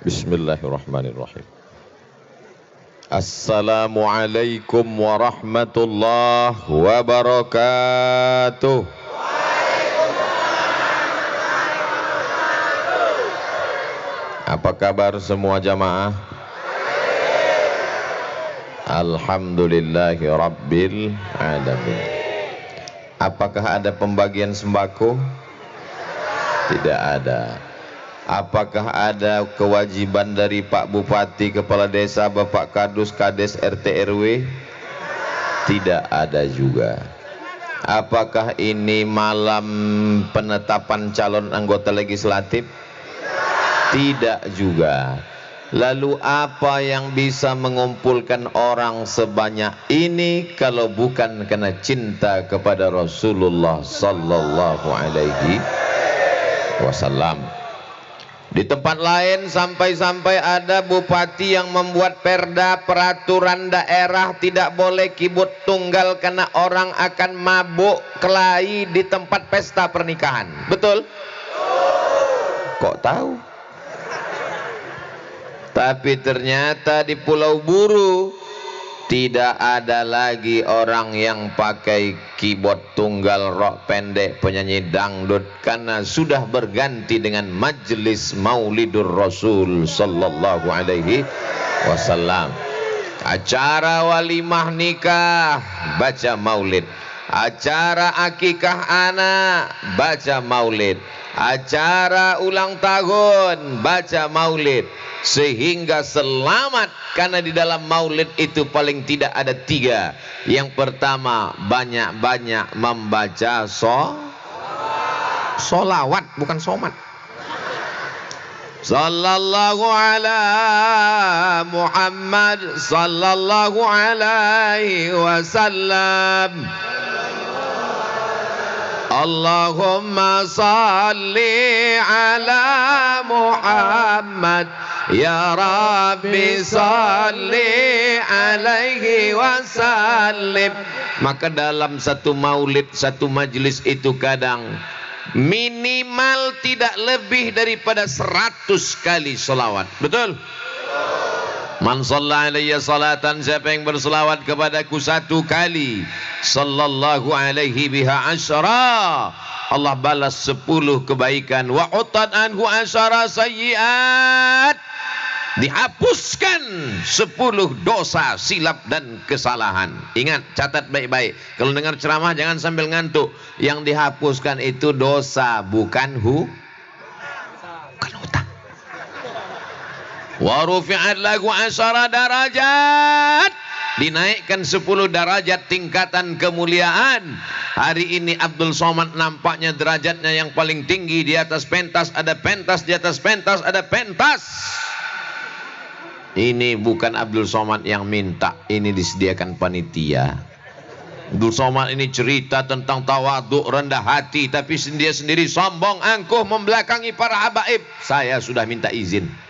Bismillahirrahmanirrahim. Assalamualaikum warahmatullahi wabarakatuh. Apa kabar semua jamaah? Alhamdulillahi rabbil alamin. Apakah ada pembagian sembako? Tidak ada. Apakah ada kewajiban dari Pak Bupati, Kepala Desa, Bapak Kadus, Kades, RT, RW? Tidak ada juga. Apakah ini malam penetapan calon anggota legislatif? Tidak juga. Lalu apa yang bisa mengumpulkan orang sebanyak ini kalau bukan karena cinta kepada Rasulullah sallallahu alaihi wasallam? Di tempat lain sampai-sampai ada bupati yang membuat perda peraturan daerah tidak boleh kibut tunggal karena orang akan mabuk kelahi di tempat pesta pernikahan. Betul? Kok tahu? Tapi ternyata di Pulau Buru tidak ada lagi orang yang pakai keyboard tunggal, rok pendek, penyanyi dangdut, karena sudah berganti dengan majelis Maulidur Rasul sallallahu alaihi wasallam. Acara walimah nikah baca maulid, acara akikah anak baca maulid, acara ulang tahun baca maulid. Sehingga selamat, karena di dalam maulid itu paling tidak ada 3. Yang pertama, banyak-banyak membaca solawat, bukan somat. Sallallahu ala Muhammad sallallahu alaihi wasallam. Allahumma salli ala Muhammad, ya Rabbi salli alaihi wasallim. Maka dalam satu maulid, satu majlis itu kadang minimal tidak lebih daripada 100 kali salawat. Betul? Man shalla alayya salatan, siapa yang berselawat kepadaku 1 kali, sallallahu alaihi biha asyara, Allah balas 10 kebaikan. Wa utat anhu asyara sayyiat, dihapuskan 10 dosa silap dan kesalahan. Ingat, catat baik-baik. Kalau dengar ceramah jangan sambil ngantuk. Yang dihapuskan itu dosa, bukan hutang. Wa rufi'at lahu asyara darajat, dinaikkan 10 derajat tingkatan kemuliaan. Hari ini Abdul Somad nampaknya derajatnya yang paling tinggi. Di atas pentas ada pentas, di atas pentas ada pentas. Ini bukan Abdul Somad yang minta, ini disediakan panitia. Abdul Somad ini cerita tentang tawaduk, rendah hati, tapi dia sendiri sombong, angkuh, membelakangi para habaib. Saya sudah minta izin.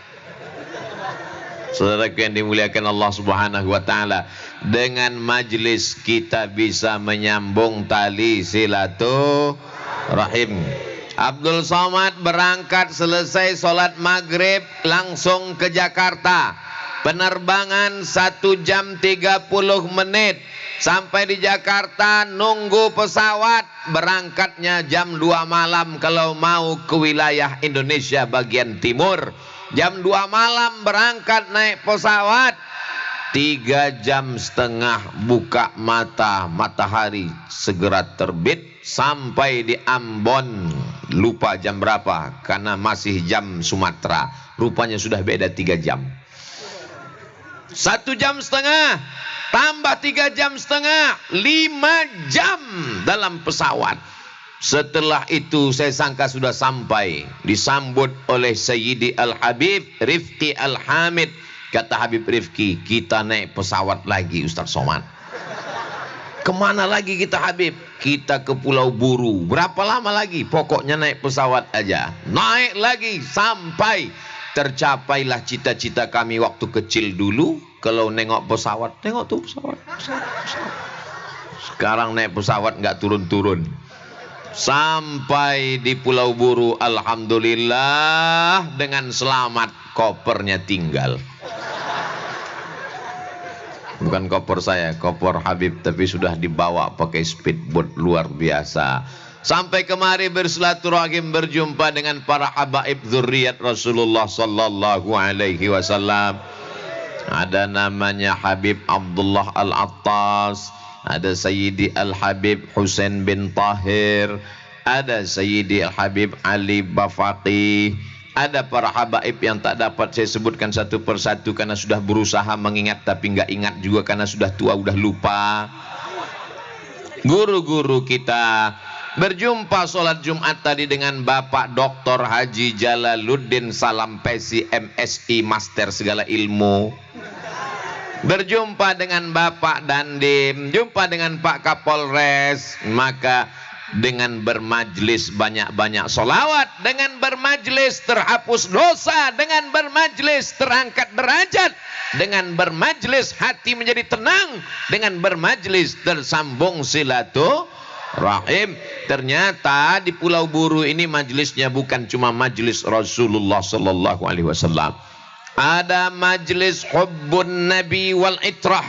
Saudaraku yang dimuliakan Allah Subhanahu wa taala, dengan majlis kita bisa menyambung tali silaturahim. Abdul Somad berangkat selesai sholat maghrib langsung ke Jakarta. Penerbangan 1 jam 30 menit. Sampai di Jakarta nunggu pesawat. Berangkatnya jam 2 malam kalau mau ke wilayah Indonesia bagian timur. Jam 2 malam berangkat naik pesawat. 3,5 jam buka mata, matahari segera terbit. Sampai di Ambon, lupa jam berapa karena masih jam Sumatera. Rupanya sudah beda 3 jam. 1,5 jam tambah 3,5 jam, 5 jam dalam pesawat. Setelah itu saya sangka sudah sampai, disambut oleh Sayyidi Al-Habib Rifqi Al-Hamid. Kata Habib Rifqi, kita naik pesawat lagi Ustaz Somad. Kemana lagi kita Habib? Kita ke Pulau Buru. Berapa lama lagi? Pokoknya naik pesawat aja. Naik lagi sampai tercapailah cita-cita kami waktu kecil dulu. Kalau nengok pesawat, tengok tuh pesawat. Sekarang naik pesawat nggak turun-turun. Sampai di Pulau Buru, alhamdulillah dengan selamat, kopernya tinggal. Bukan koper saya, koper Habib, tapi sudah dibawa pakai speedboat luar biasa. Sampai kemari bersilaturahim, berjumpa dengan para habaib zuriat Rasulullah sallallahu alaihi wasallam. Ada namanya Habib Abdullah Al-Attas, ada Sayyidi Al-Habib Husain bin Tahir, ada Sayyidi Al-Habib Ali Bafaqih. Ada para habaib yang tak dapat saya sebutkan satu persatu karena sudah berusaha mengingat tapi nggak ingat juga karena sudah tua, udah lupa. Guru-guru kita. Berjumpa sholat Jumat tadi dengan Bapak Dr. Haji Jalaluddin Salampesi MSI, Master segala ilmu. Berjumpa dengan Bapak Dandim, jumpa dengan Pak Kapolres. Maka dengan bermajlis banyak-banyak solawat, dengan bermajlis terhapus dosa, dengan bermajlis terangkat derajat, dengan bermajlis hati menjadi tenang, dengan bermajlis tersambung silaturahim. Ternyata di Pulau Buru ini majlisnya bukan cuma majlis Rasulullah sallallahu alaihi wasallam. Ada majlis hubbun nabi wal itrah,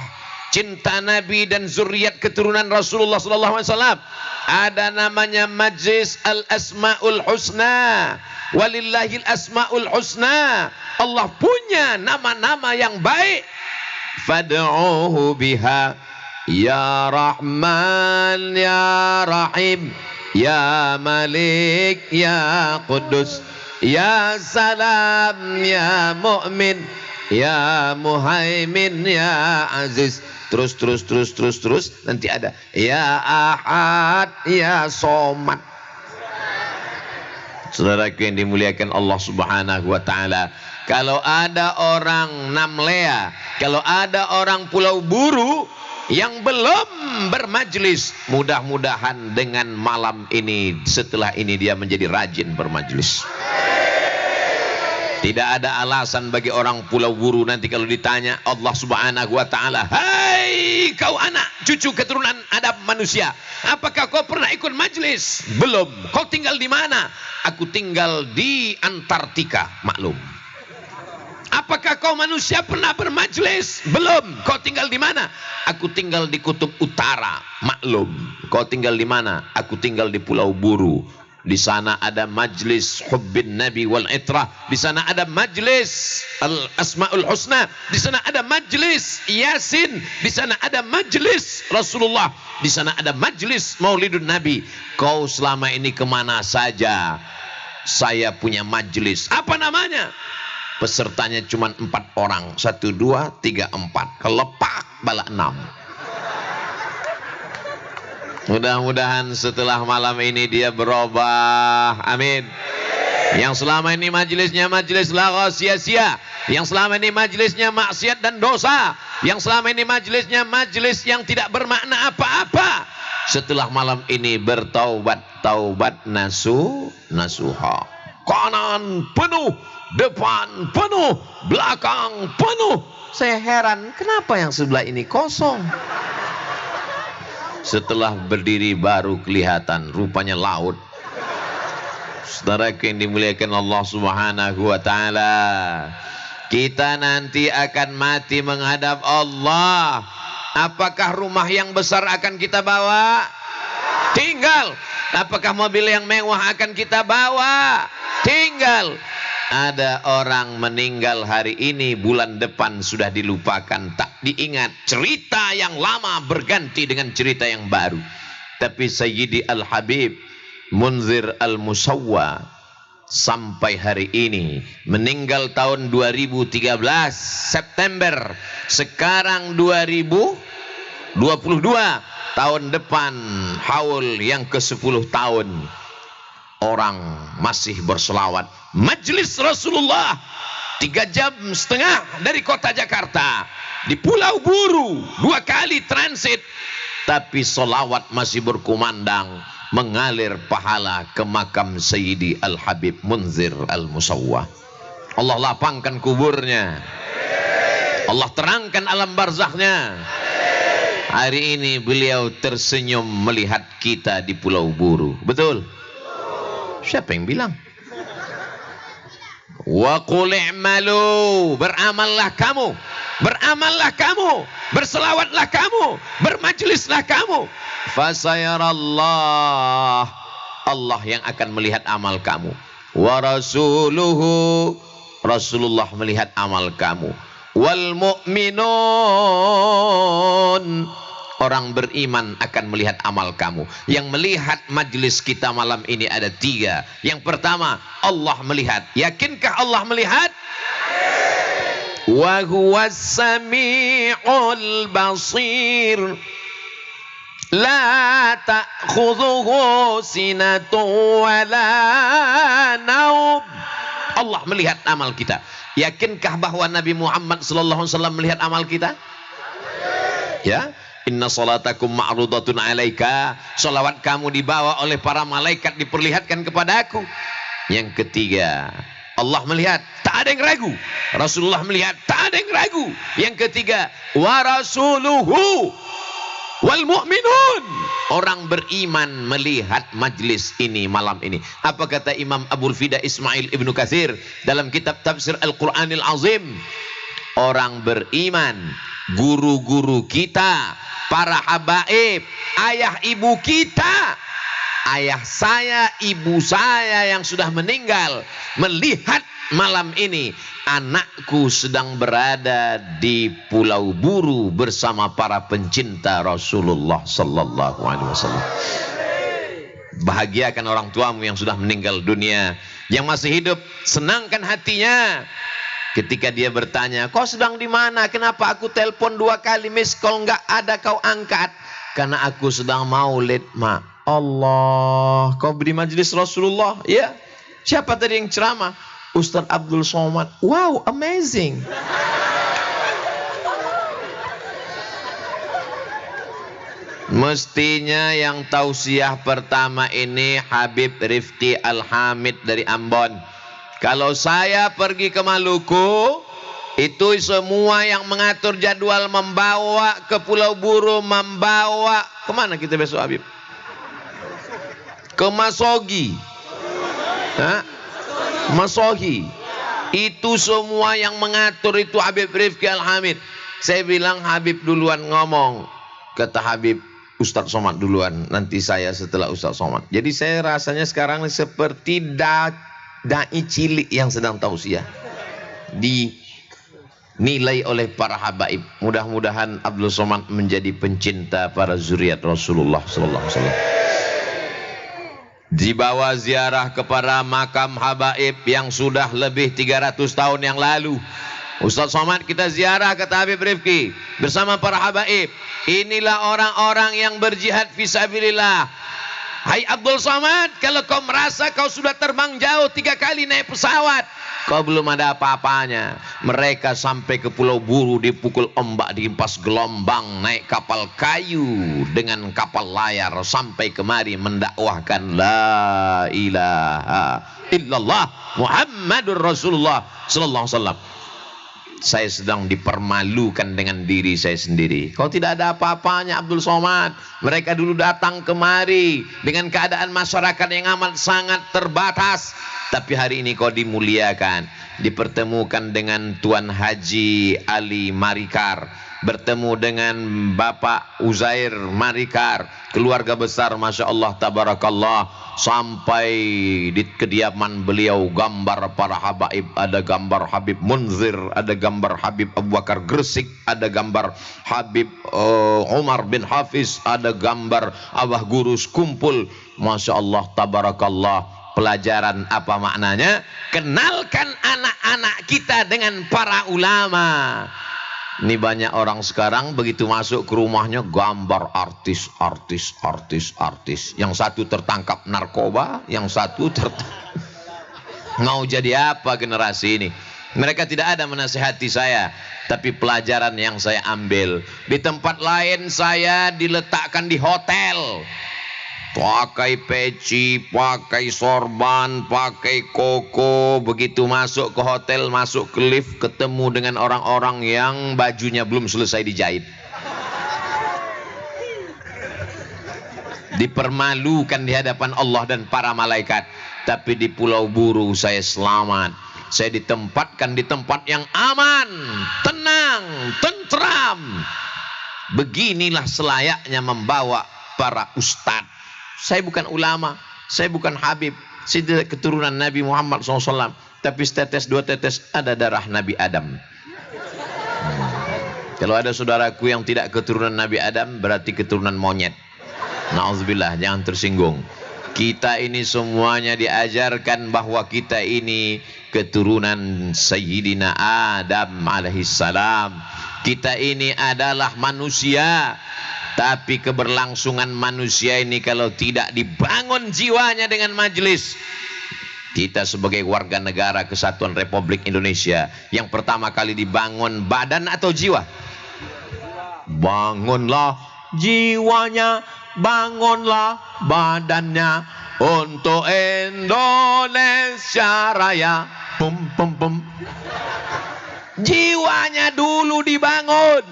cinta nabi dan zuriat keturunan Rasulullah sallallahu alaihi wasallam. Ada namanya majlis al-asmaul husna, walillahil asmaul husna. Allah punya nama-nama yang baik. Fad'uhu biha ya Rahman ya Rahim ya Malik ya Qudus ya Salam ya Mu'min ya Muhaimin ya Aziz. Terus nanti ada ya Ahad ya Somad. Saudaraku yang dimuliakan Allah Subhanahu wa taala, kalau ada orang Namlea, kalau ada orang Pulau Buru yang belum bermajlis, mudah-mudahan dengan malam ini, setelah ini dia menjadi rajin bermajlis. Tidak ada alasan bagi orang Pulau Buru nanti kalau ditanya Allah Subhanahu wa taala, "Hai kau anak cucu keturunan Adam manusia, apakah kau pernah ikut majlis?" "Belum." "Kau tinggal di mana?" "Aku tinggal di Antartika." "Maklum." "Apakah kau manusia pernah bermajlis?" "Belum." "Kau tinggal di mana?" "Aku tinggal di Kutub Utara." "Maklum." "Kau tinggal di mana?" "Aku tinggal di Pulau Buru." Di sana ada majlis hubbin nabi wal itrah, di sana ada majlis al-asmaul husna, di sana ada majlis yasin, di sana ada majlis Rasulullah, di sana ada majlis maulidun nabi. Kau selama ini kemana saja? Saya punya majlis. Apa namanya? Pesertanya cuma 4 orang. 1, 2, 3, 4. Kelepak bala 6. Mudah-mudahan setelah malam ini dia berubah. Amin. Yang selama ini majelisnya majelis lagha sia-sia, yang selama ini majelisnya maksiat dan dosa, yang selama ini majelisnya majelis yang tidak bermakna apa-apa, setelah malam ini bertaubat, taubat nasuha. Kanan penuh, depan penuh, belakang penuh. Saya heran kenapa yang sebelah ini kosong. Setelah berdiri baru kelihatan rupanya laut. Saudaraku yang dimuliakan Allah Subhanahu wa taala, kita nanti akan mati menghadap Allah. Apakah rumah yang besar akan kita bawa? Tinggal. Apakah mobil yang mewah akan kita bawa? Tinggal. Ada orang meninggal hari ini, bulan depan sudah dilupakan, tak diingat. Cerita yang lama berganti dengan cerita yang baru. Tapi Sayyidi Al-Habib Munzir Al-Musawwa sampai hari ini, meninggal tahun 2013 September, sekarang 2022, tahun depan haul yang ke-10 tahun. Orang masih berselawat. Majlis Rasulullah 3,5 jam dari kota Jakarta, di Pulau Buru 2 kali transit, tapi solawat masih berkumandang, mengalir pahala ke makam Sayyidi Al-Habib Munzir Al-Musawwa. Allah lapangkan kuburnya, Allah terangkan alam barzakhnya, Hari ini beliau tersenyum melihat kita di Pulau Buru. Betul? Siapa yang bilang? Wa qul i'malu, beramallah kamu, beramallah kamu, berselawatlah kamu, bermajlislah kamu. Fasayarallah, Allah yang akan melihat amal kamu. Wa rasuluhu, Rasulullah melihat amal kamu. Wal mu'minun, orang beriman akan melihat amal kamu. Yang melihat majlis kita malam ini ada 3. Yang pertama, Allah melihat. Yakinkah Allah melihat? Wa huwas sami'ul basir. La ta'khudhuhu sinatun wa la naum. Allah melihat amal kita. Yakinkah bahwa Nabi Muhammad sallallahu alaihi wasallam melihat amal kita? Ya, inna salatakum ma'rudatun 'alaika. Salawat kamu dibawa oleh para malaikat, diperlihatkan kepada aku. Yang ketiga, Allah melihat, tak ada yang ragu. Rasulullah melihat, tak ada yang ragu. Yang ketiga, wa rasuluhu wal mu'minun, orang beriman melihat majlis ini malam ini. Apa kata Imam Abul Fida Ismail Ibnu Katsir dalam kitab tafsir Al-Qur'anil Azim? Orang beriman, guru-guru kita, para habaib, ayah ibu kita, ayah saya, ibu saya yang sudah meninggal, melihat malam ini anakku sedang berada di Pulau Buru bersama para pencinta Rasulullah sallallahu alaihi wasallam. Bahagiakan orang tuamu yang sudah meninggal dunia. Yang masih hidup, senangkan hatinya ketika dia bertanya, kau sedang di mana? Kenapa aku telepon 2 kali miss call nggak ada kau angkat? Karena aku sedang maulid, Mak. Allah, kau di majelis Rasulullah? Ya. Siapa tadi yang ceramah? Ustaz Abdul Somad. Wow, amazing. Mestinya yang tausiah pertama ini Habib Rifki Al-Hamid dari Ambon. Kalau saya pergi ke Maluku, itu semua yang mengatur jadwal membawa ke Pulau Buru, membawa kemana kita besok Habib? Ke Masogi. Hah? Masohi. Itu semua yang mengatur itu Habib Rifki Al-Hamid. Saya bilang Habib duluan ngomong. Kata Habib, Ustaz Somad duluan, nanti saya setelah Ustaz Somad. Jadi saya rasanya sekarang seperti dai cilik yang sedang tausiah, dinilai oleh para habaib. Mudah-mudahan Abdul Somad menjadi pencinta para zuriat Rasulullah sallallahu alaihi wasallam. Dibawa ziarah kepada makam habaib yang sudah lebih 300 tahun yang lalu. Ustaz Somad kita ziarah, kata Habib Rifki, bersama para habaib. Inilah orang-orang yang berjihad fisabilillah. Hai Abdul Somad, kalau kau merasa kau sudah terbang jauh 3 kali naik pesawat, kau belum ada apa-apanya. Mereka sampai ke Pulau Buru dipukul ombak, dihempas gelombang, naik kapal kayu dengan kapal layar sampai kemari mendakwahkan la ilaha illallah Muhammadur Rasulullah sallallahu alaihi wasallam. Saya sedang dipermalukan dengan diri saya sendiri. Kau tidak ada apa-apanya Abdul Somad. Mereka dulu datang kemari dengan keadaan masyarakat yang amat sangat terbatas. Tapi hari ini kau dimuliakan. Dipertemukan dengan Tuan Haji Ali Marikar. Bertemu dengan Bapak Uzair Marikar. Keluarga besar Masya Allah Tabarakallah. Sampai di kediaman beliau gambar para habaib. Ada gambar Habib Munzir, ada gambar Habib Abu Bakar Gresik, ada gambar Habib Umar bin Hafiz, ada gambar Abah Gurus kumpul. Masya Allah Tabarakallah. Pelajaran apa maknanya? Kenalkan anak-anak kita dengan para ulama. Ini banyak orang sekarang begitu masuk ke rumahnya gambar artis. Yang satu tertangkap narkoba, yang satu mau jadi apa generasi ini? Mereka tidak ada menasihati saya, tapi pelajaran yang saya ambil di tempat lain saya diletakkan di hotel. Pakai peci, pakai sorban, pakai koko. Begitu masuk ke hotel, masuk ke lift, ketemu dengan orang-orang yang bajunya belum selesai dijahit. dipermalukan di hadapan Allah dan para malaikat. Tapi di Pulau Buru saya selamat. Saya ditempatkan di tempat yang aman, tenang, tentram. Beginilah selayaknya membawa para ustadz. Saya bukan ulama, saya bukan habib, saya tidak keturunan Nabi Muhammad SAW. Tapi setetes dua tetes ada darah Nabi Adam. Kalau ada saudaraku yang tidak keturunan Nabi Adam, berarti keturunan monyet. Na'udzubillah, jangan tersinggung. Kita ini semuanya diajarkan bahwa kita ini keturunan Sayyidina Adam alaihissalam. Kita ini adalah manusia. Tapi keberlangsungan manusia ini kalau tidak dibangun jiwanya dengan majelis. Kita sebagai warga negara Kesatuan Republik Indonesia, yang pertama kali dibangun badan atau jiwa? Bangunlah jiwanya, bangunlah badannya untuk Indonesia Raya. Pum pum pum. Jiwanya dulu dibangun.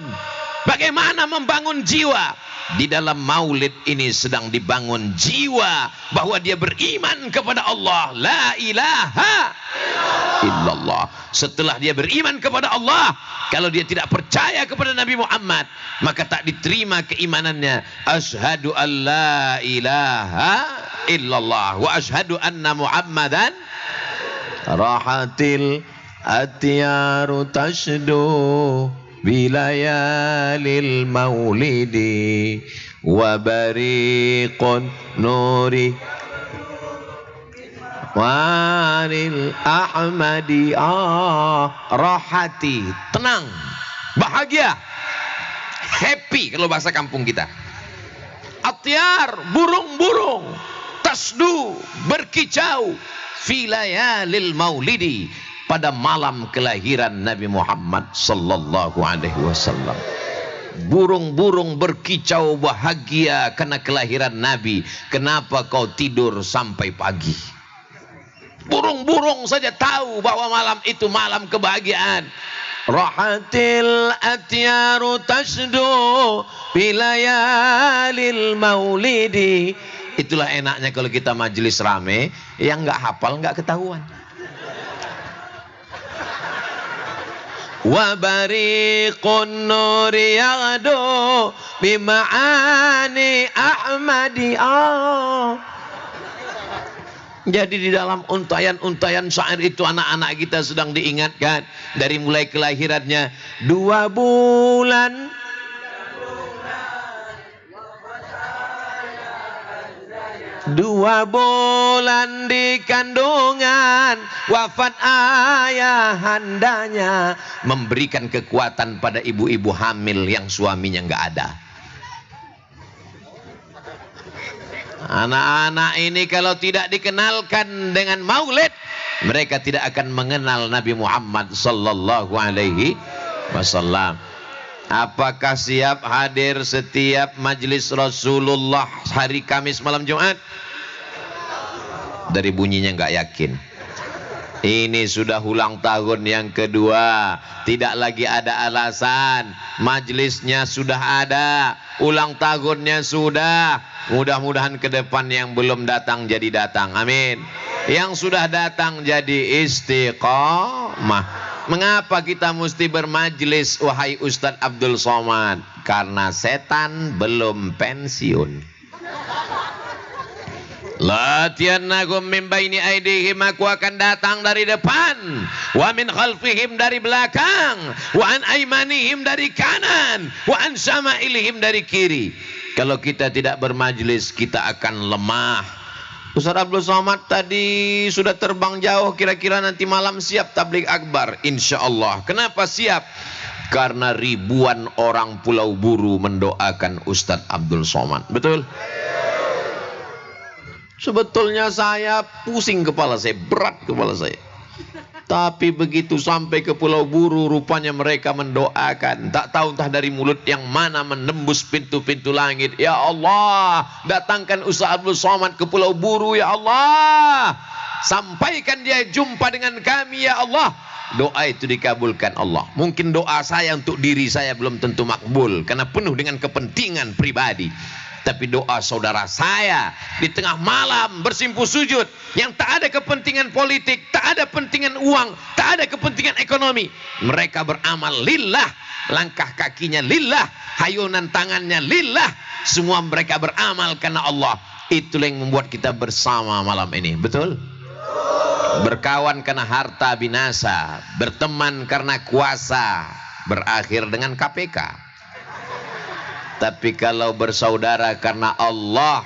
Bagaimana membangun jiwa? Di dalam maulid ini sedang dibangun jiwa bahwa dia beriman kepada Allah, la ilaha illallah. Setelah dia beriman kepada Allah, kalau dia tidak percaya kepada Nabi Muhammad, maka tak diterima keimanannya. Asyhadu an la ilaha illallah wa asyhadu anna Muhammadan rahatil atyaru tashdu bilayalil maulidi wa bariqun nuri waril ahmadi. Rahati, tenang, bahagia, happy kalau bahasa kampung kita. Atyar, burung-burung, tasdu, berkicau, filayalil maulidi, pada malam kelahiran Nabi Muhammad sallallahu alaihi wasallam. Burung-burung berkicau bahagia karena kelahiran Nabi. Kenapa kau tidur sampai pagi? Burung-burung saja tahu bahwa malam itu malam kebahagiaan. Rahatil atyaru tashdu bilayalil maulidi. Itulah enaknya kalau kita majelis rame, yang nggak hafal nggak ketahuan. Wa bariqun nuri yaghdu bima'ani ahmadi. Jadi di dalam untayan-untayan syair itu anak-anak kita sedang diingatkan dari mulai kelahirannya 2 bulan. Dua bulan di kandungan, wafat ayahandanya. Memberikan kekuatan pada ibu-ibu hamil yang suaminya nggak ada. Anak-anak ini kalau tidak dikenalkan dengan maulid, mereka tidak akan mengenal Nabi Muhammad sallallahu alaihi wasallam. Apakah siap hadir setiap majelis Rasulullah hari Kamis malam Jumat? Dari bunyinya nggak yakin. Ini sudah ulang tahun yang kedua, tidak lagi ada alasan. Majelisnya sudah ada, ulang tahunnya sudah. Mudah-mudahan ke depan yang belum datang jadi datang. Amin. Yang sudah datang jadi istiqomah. Mengapa kita mesti bermajlis, wahai Ustadz Abdul Somad? Karena setan belum pensiun. Latiyannakum min baini aidihim, aku akan datang dari depan, wa min khalfihim dari belakang, wa an aimanihim dari kanan, wa an syama'ilihim dari kiri. Kalau kita tidak bermajlis, kita akan lemah. Ustaz Abdul Somad tadi sudah terbang jauh, kira-kira nanti malam siap tabligh akbar, insya Allah. Kenapa siap? Karena ribuan orang Pulau Buru mendoakan Ustaz Abdul Somad. Betul? Sebetulnya saya pusing kepala saya, berat kepala saya. Tapi begitu sampai ke Pulau Buru, rupanya mereka mendoakan. Tak tahu entah dari mulut yang mana menembus pintu-pintu langit. Ya Allah, datangkan Ustaz Abdul Somad ke Pulau Buru, ya Allah. Sampaikan dia jumpa dengan kami, ya Allah. Doa itu dikabulkan Allah. Mungkin doa saya untuk diri saya belum tentu makbul, karena penuh dengan kepentingan pribadi. Tapi doa saudara saya di tengah malam bersimpuh sujud, yang tak ada kepentingan politik, tak ada kepentingan uang, tak ada kepentingan ekonomi. Mereka beramal lillah, langkah kakinya lillah, hayunan tangannya lillah. Semua mereka beramal karena Allah. Itulah yang membuat kita bersama malam ini. Betul? Berkawan karena harta binasa, berteman karena kuasa, berakhir dengan KPK. Tapi kalau bersaudara karena Allah,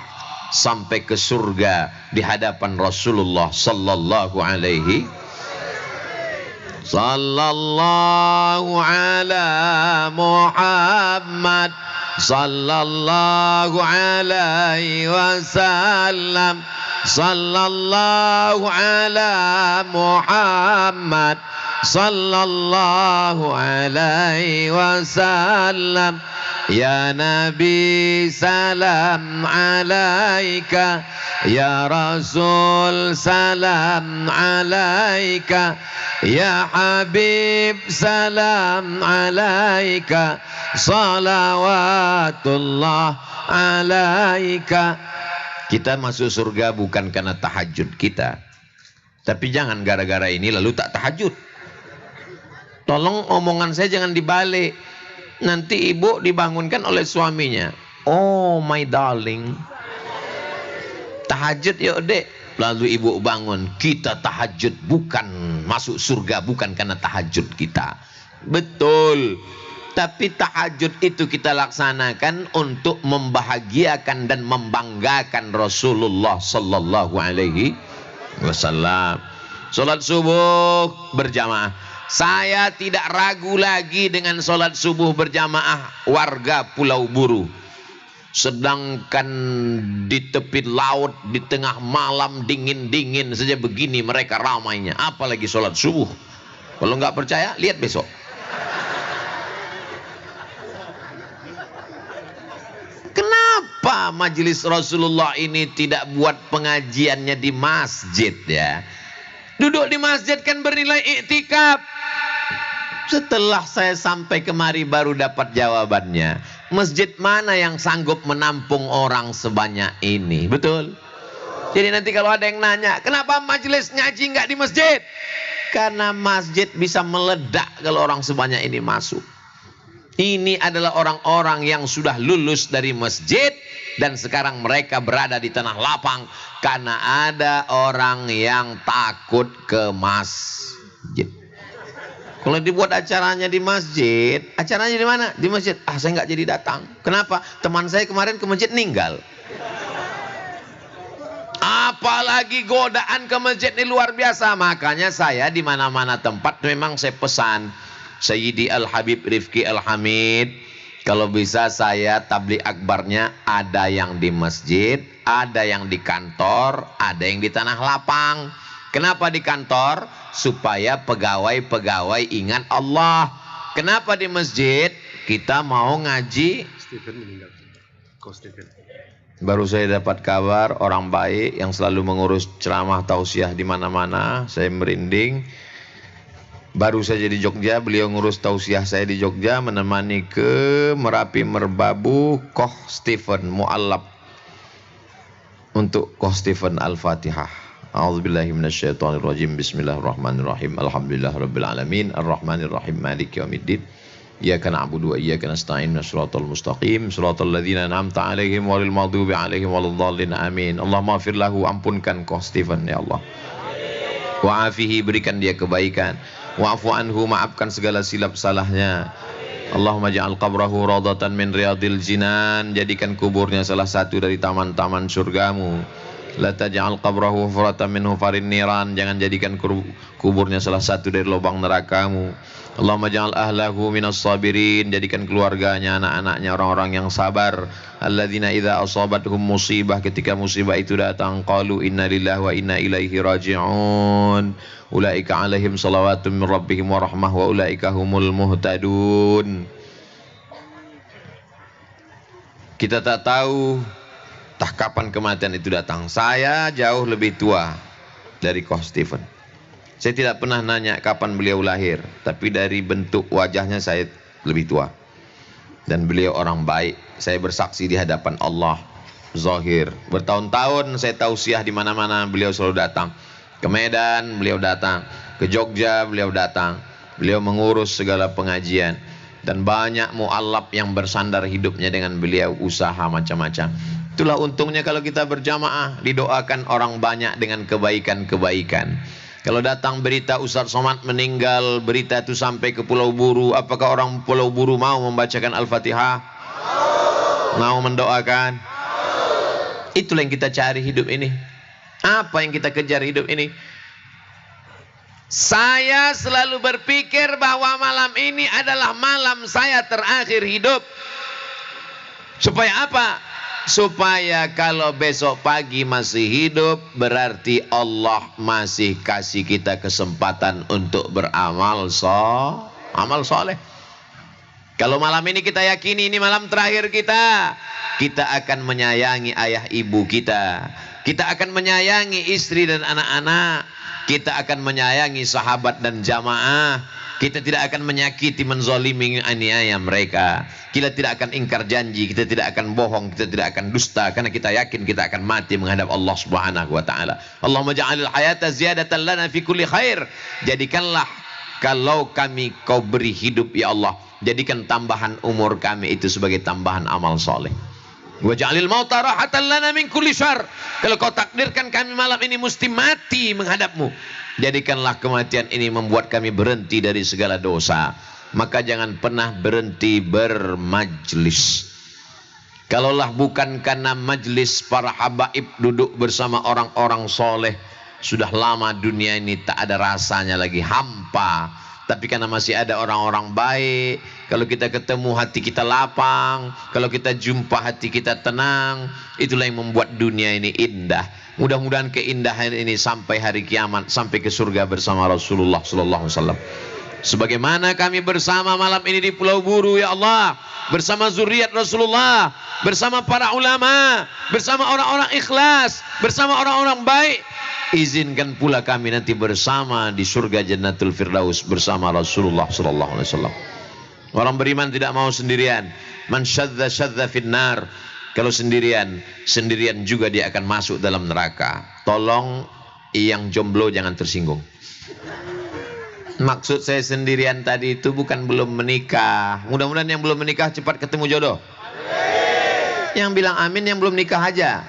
sampai ke surga di hadapan Rasulullah sallallahu alaihi sallallahu ala Muhammad sallallahu alaihi wasallam sallallahu ala Muhammad sallallahu alaihi wasallam. Ya Nabi salam alaika, ya Rasul salam alaika, ya Habib salam alaika, salawatullah alaika. Kita masuk surga bukan karena tahajud kita. Tapi jangan gara-gara ini lalu tak tahajud. Tolong omongan saya jangan dibalik. Nanti ibu dibangunkan oleh suaminya. Oh my darling, tahajud yuk dek. Lalu ibu bangun. Kita tahajud bukan masuk surga, bukan karena tahajud kita. Betul. Tapi tahajud itu kita laksanakan untuk membahagiakan dan membanggakan Rasulullah sallallahu alaihi wasallam. Salat subuh berjamaah. Saya tidak ragu lagi dengan sholat subuh berjamaah warga Pulau Buru. Sedangkan di tepi laut, di tengah malam dingin-dingin saja begini mereka ramainya. Apalagi sholat subuh. Kalau nggak percaya, lihat besok. Kenapa majelis Rasulullah ini tidak buat pengajiannya di masjid ya? Duduk di masjid kan bernilai iktikaf. Setelah saya sampai kemari baru dapat jawabannya. Masjid mana yang sanggup menampung orang sebanyak ini? Betul? Jadi nanti kalau ada yang nanya, kenapa majelis ngaji nggak di masjid? Karena masjid bisa meledak kalau orang sebanyak ini masuk. Ini adalah orang-orang yang sudah lulus dari masjid dan sekarang mereka berada di tanah lapang karena ada orang yang takut ke masjid. Kalau dibuat acaranya di masjid, acaranya di mana? Di masjid. Ah, saya nggak jadi datang. Kenapa? Teman saya kemarin ke masjid meninggal. Apalagi godaan ke masjid ini luar biasa. Makanya saya di mana-mana tempat memang saya pesan Sayyidi Al-Habib Rifki Al-Hamid, kalau bisa saya tabligh akbarnya ada yang di masjid, ada yang di kantor, ada yang di tanah lapang. Kenapa di kantor? Supaya pegawai-pegawai ingat Allah. Kenapa di masjid? Kita mau ngaji. Stephen meninggal. Stephen. Baru saya dapat kabar orang baik yang selalu mengurus ceramah tausiah di mana-mana. Saya merinding. Baru saja di Jogja, beliau ngurus tausiah saya di Jogja, menemani ke Merapi Merbabu, Koh Stephen Mu'allab untuk Koh Stephen Al-Fatihah. A'udzubillahi minasyaitonirrajim. Bismillahirrahmanirrahim. Alhamdulillahirabbil alamin. Arrahmanirrahim. Maliki yaumiddin. Iyyaka na'budu wa iyyaka nasta'in. Shiratal mustaqim. Shiratal ladzina an'amta 'alaihim ghairil maghdubi 'alaihim waladdallin. Amin. Allahumma ighfir lahu, ampunkan Koh Stephen ya Allah. Wa'afihi, berikan dia kebaikan. Wa'fu anhu, maafkan segala silap salahnya. Allahumma ja'al qabrahu radatan min riyadil jinan, jadikan kuburnya salah satu dari taman-taman surgamu. La taj'al qabrahu hufratan min hufarin niran, jangan jadikan kuburnya salah satu dari lubang nerakamu. Allahumma ja'al ahlahu minas sabirin, jadikan keluarganya, anak-anaknya orang-orang yang sabar. Alladzina idza asabathum musibah, ketika musibah itu datang, qalu inna lillahi wa inna ilaihi raji'un. Ulaika alaihim salawatun min rabbihim wa rahmah wa ulaika humul muhtadun. Kita tak tahu entah kapan kematian itu datang. Saya jauh lebih tua dari Koh Stephen. Saya tidak pernah nanya kapan beliau lahir, tapi dari bentuk wajahnya saya lebih tua. Dan beliau orang baik. Saya bersaksi di hadapan Allah Zohir. Bertahun-tahun saya tausiah di mana-mana, beliau selalu datang. Ke Medan beliau datang, ke Jogja beliau datang. Beliau mengurus segala pengajian dan banyak mu'allaf yang bersandar hidupnya dengan beliau, usaha macam-macam. Itulah untungnya kalau kita berjamaah, didoakan orang banyak dengan kebaikan-kebaikan. Kalau datang berita Ustaz Somad meninggal, berita itu sampai ke Pulau Buru, apakah orang Pulau Buru mau membacakan Al-Fatihah? Mau mendoakan? Itulah yang kita cari hidup ini. Apa yang kita kejar hidup ini? Saya selalu berpikir bahwa malam ini adalah malam saya terakhir hidup. Supaya apa? Supaya kalau besok pagi masih hidup, berarti Allah masih kasih kita kesempatan untuk beramal amal soleh. Kalau malam ini kita yakini ini malam terakhir kita, kita akan menyayangi ayah ibu kita, kita akan menyayangi istri dan anak-anak, kita akan menyayangi sahabat dan jamaah, kita tidak akan menyakiti, menzalimi, aniaya mereka, kita tidak akan ingkar janji, kita tidak akan bohong, kita tidak akan dusta, karena kita yakin kita akan mati menghadap Allah Subhanahu wa taala. Allahumma ja'alil hayata ziyadatan lana fi kulli khair. Jadikanlah kalau kami kau beri hidup ya Allah, jadikan tambahan umur kami itu sebagai tambahan amal soleh. Wa ja'alil mauta rahatan lana min kulli syarr. Kalau kau takdirkan kami malam ini mesti mati menghadapmu, jadikanlah kematian ini membuat kami berhenti dari segala dosa. Maka jangan pernah berhenti bermajlis. Kalaulah bukan karena majlis para habaib duduk bersama orang-orang soleh, sudah lama dunia ini tak ada rasanya lagi, hampa. Tapi karena masih ada orang-orang baik, kalau kita ketemu hati kita lapang, kalau kita jumpa hati kita tenang, itulah yang membuat dunia ini indah. Mudah-mudahan keindahan ini sampai hari kiamat, sampai ke surga bersama Rasulullah sallallahu alaihi wasallam. Sebagaimana kami bersama malam ini di Pulau Buru ya Allah, bersama zuriat Rasulullah, bersama para ulama, bersama orang-orang ikhlas, bersama orang-orang baik, izinkan pula kami nanti bersama di surga Jannatul Firdaus bersama Rasulullah sallallahu alaihi wasallam. Orang beriman tidak mau sendirian. Man syadza syadza finnar. Kalau sendirian, sendirian juga dia akan masuk dalam neraka. Tolong yang jomblo jangan tersinggung. Maksud saya sendirian tadi itu bukan belum menikah. Mudah-mudahan yang belum menikah cepat ketemu jodoh. Yang bilang amin yang belum nikah aja.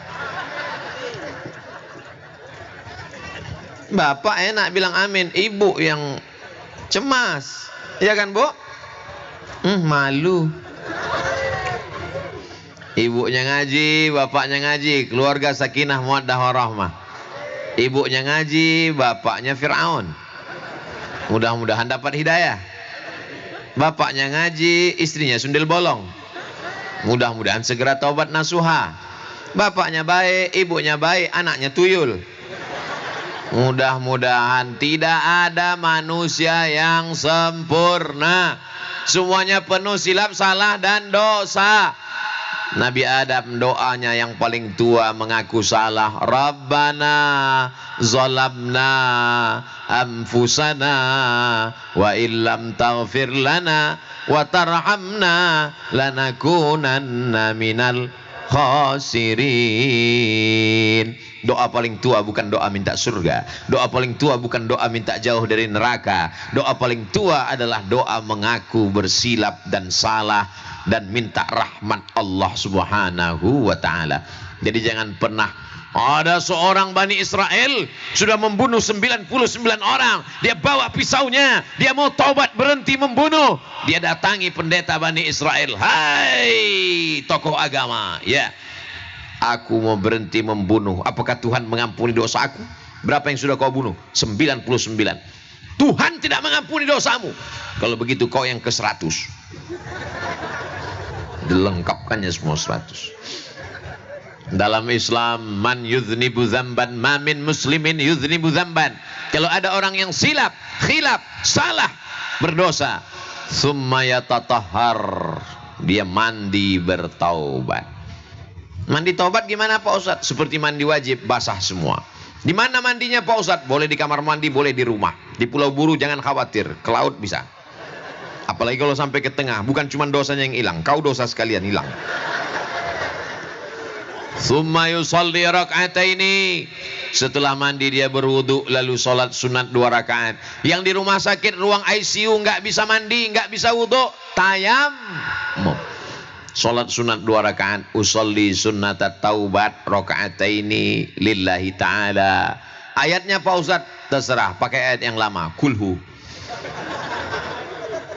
Bapak enak bilang amin, ibu yang cemas. Iya kan, Bu? Malu. Ibunya ngaji, bapaknya ngaji, keluarga sakinah mawaddah warahmah. Ibunya ngaji, bapaknya Fir'aun. Mudah-mudahan dapat hidayah. Bapaknya ngaji, istrinya sundel bolong. Mudah-mudahan segera taubat nasuha. Bapaknya baik, ibunya baik, anaknya tuyul. Mudah-mudahan tidak ada manusia yang sempurna. Semuanya penuh silap, salah dan dosa. Nabi Adam doanya yang paling tua mengaku salah. Rabbana zalamna anfusana wa illam taghfir lana wa tarhamna lanakunanna minal khasirin. Doa paling tua bukan doa minta surga. Doa paling tua bukan doa minta jauh dari neraka. Doa paling tua adalah doa mengaku bersilap dan salah dan minta rahmat Allah Subhanahu wa taala. Jadi jangan pernah ada seorang Bani Israel sudah membunuh 99 orang. Dia bawa pisaunya, dia mau taubat berhenti membunuh. Dia datangi pendeta Bani Israel. Hai tokoh agama, ya. Aku mau berhenti membunuh. Apakah Tuhan mengampuni dosa aku? Berapa yang sudah kau bunuh? 99. Tuhan tidak mengampuni dosamu. Kalau begitu kau yang ke-100. Dilengkapkannya semua 100. Dalam Islam, man yudhnibu dzamban ma min muslimin yudhnibu dzamban. Kalau ada orang yang silap, khilaf, salah, berdosa, summa yatatahhar, dia mandi bertaubat. Mandi taubat gimana Pak Ustadz? Seperti mandi wajib, basah semua. Di mana mandinya Pak Ustadz? Boleh di kamar mandi, boleh di rumah. Di Pulau Buru jangan khawatir, ke laut bisa. Apalagi kalau sampai ke tengah, bukan cuma dosanya yang hilang, kau dosa sekalian hilang. Thumma yusalli rak'ataini. Setelah mandi dia berwudu lalu sholat sunat 2 rakaat. Yang di rumah sakit ruang ICU nggak bisa mandi, nggak bisa wudu, tayammum. Sholat sunat 2 rakaat. Usolli sunnatat taubat raka'ataini lillahi ta'ala. Ayatnya Pak Ustadz terserah, pakai ayat yang lama, kulhu.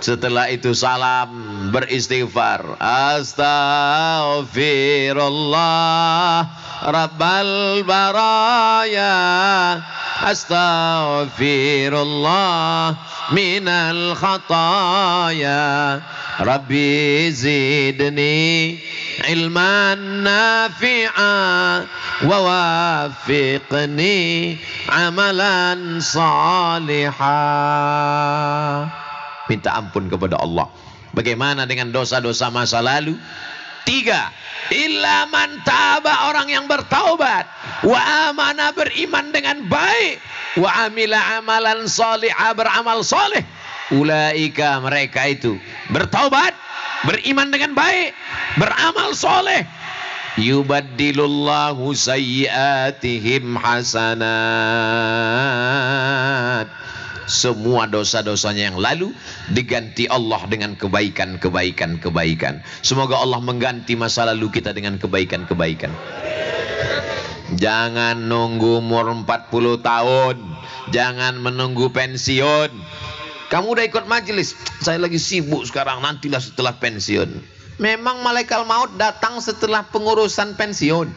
Setelah itu salam, beristighfar. Astaghfirullah Rabbal baraya. Astaghfirullah minal khataya. Rabbi zidni ilman nafi'a wa wafiqni amalan salihah. Minta ampun kepada Allah. Bagaimana dengan dosa-dosa masa lalu? 3. Illa man taba, orang yang bertaubat. Wa amana, beriman dengan baik. Wa amila amalan salihah, beramal soleh. Ulaika, mereka itu bertaubat, beriman dengan baik, beramal soleh. Yubaddilullahu sayyiatihim hasanat. Semua dosa-dosanya yang lalu diganti Allah dengan kebaikan-kebaikan. Semoga Allah mengganti masa lalu kita dengan kebaikan-kebaikan. Jangan nunggu umur 40 tahun. Jangan menunggu pensiun. Kamu udah ikut majelis, saya lagi sibuk sekarang, nantilah setelah pensiun. Memang malaikat maut datang setelah pengurusan pensiun.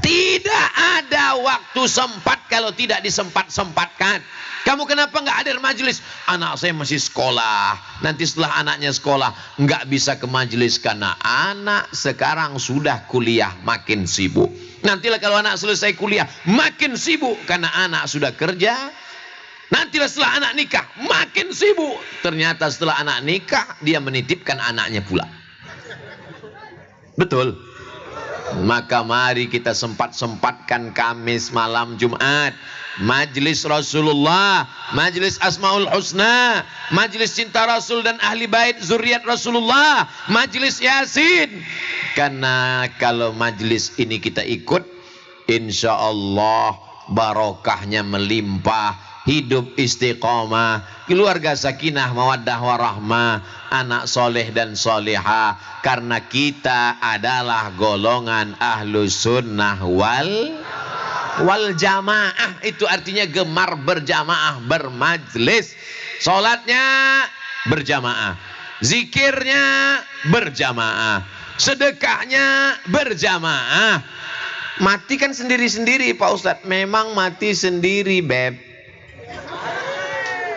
Tidak ada waktu sempat kalau tidak disempat-sempatkan. Kamu kenapa nggak hadir majelis? Anak saya masih sekolah. Nanti setelah anaknya sekolah nggak bisa ke majelis karena anak sekarang sudah kuliah, makin sibuk. Nantilah kalau anak selesai kuliah makin sibuk karena anak sudah kerja. Nantilah setelah anak nikah makin sibuk. Ternyata setelah anak nikah dia menitipkan anaknya pula. Betul. Maka mari kita sempat-sempatkan Kamis malam Jumat, majlis Rasulullah, majlis Asmaul Husna, majlis cinta Rasul dan ahli bait zuriat Rasulullah, majlis Yasin. Karena kalau majlis ini kita ikut, insya Allah barokahnya melimpah. Hidup istiqomah, keluarga sakinah mawaddah warahmah, anak soleh dan solehah. Karena kita adalah golongan ahlus sunnah wal jamaah. Itu artinya gemar berjamaah, bermajlis. Sholatnya berjamaah, zikirnya berjamaah, sedekahnya berjamaah. Mati kan sendiri-sendiri Pak Ustadz. Memang mati sendiri Beb.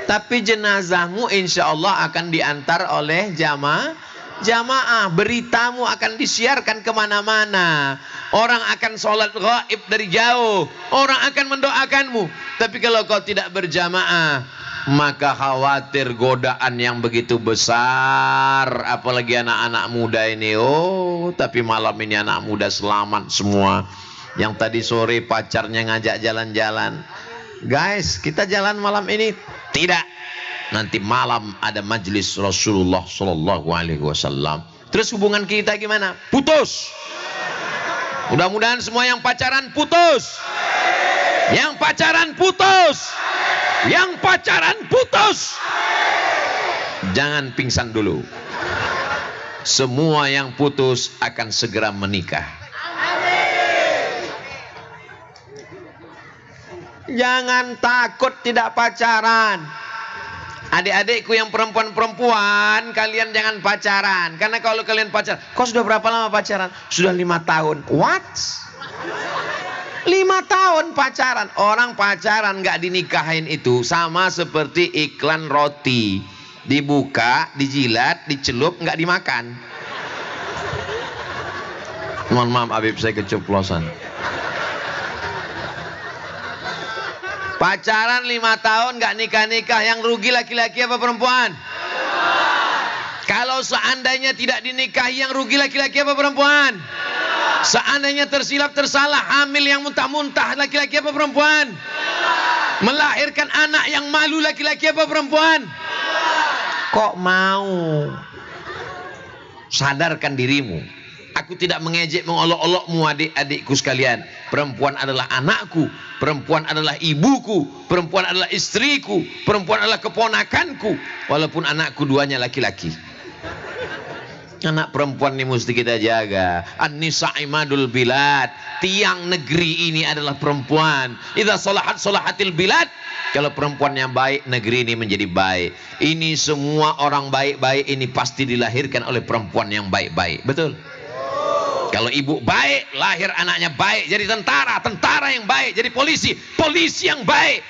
Tapi jenazahmu insya Allah akan diantar oleh jamaah. Beritamu akan disiarkan kemana-mana. Orang akan sholat gaib dari jauh. Orang akan mendoakanmu. Tapi kalau kau tidak berjamaah, maka khawatir godaan yang begitu besar. Apalagi anak-anak muda ini. Oh, tapi malam ini anak muda selamat semua. Yang tadi sore pacarnya ngajak jalan-jalan. Guys, kita jalan malam ini. Tidak. Nanti malam ada majlis Rasulullah Sallallahu Alaihi Wasallam. Terus hubungan kita gimana? Putus. Mudah-mudahan semua yang pacaran putus. Yang pacaran putus. Yang pacaran putus. Jangan pingsan dulu. Semua yang putus akan segera menikah. Jangan takut tidak pacaran. Adik-adikku yang perempuan-perempuan, kalian jangan pacaran. Karena kalau kalian pacaran, kau sudah berapa lama pacaran? Sudah 5 tahun. What? 5 tahun pacaran. Orang pacaran gak dinikahin itu sama seperti iklan roti. Dibuka, dijilat, dicelup, gak dimakan. Mohon maaf Habib, saya keceplosan. Pacaran 5 tahun gak nikah-nikah, yang rugi laki-laki apa perempuan? Kalau seandainya tidak dinikahi, yang rugi laki-laki apa perempuan? Seandainya tersilap tersalah hamil yang muntah-muntah, laki-laki apa perempuan? Melahirkan anak yang malu, laki-laki apa perempuan? Kok mau? Sadarkan dirimu. Aku tidak mengejek, mengolok-olokmu adik-adikku sekalian. Perempuan adalah anakku, perempuan adalah ibuku, perempuan adalah istriku, perempuan adalah keponakanku. Walaupun anakku duanya laki-laki. Anak perempuan ini mesti kita jaga. An-nisa imadul bilad. Tiang negeri ini adalah perempuan. Idza salahatil bilad. Kalau perempuan yang baik, negeri ini menjadi baik. Ini semua orang baik-baik ini pasti dilahirkan oleh perempuan yang baik-baik. Betul? Kalau ibu baik, lahir anaknya baik. Jadi tentara, tentara yang baik. Jadi polisi, polisi yang baik.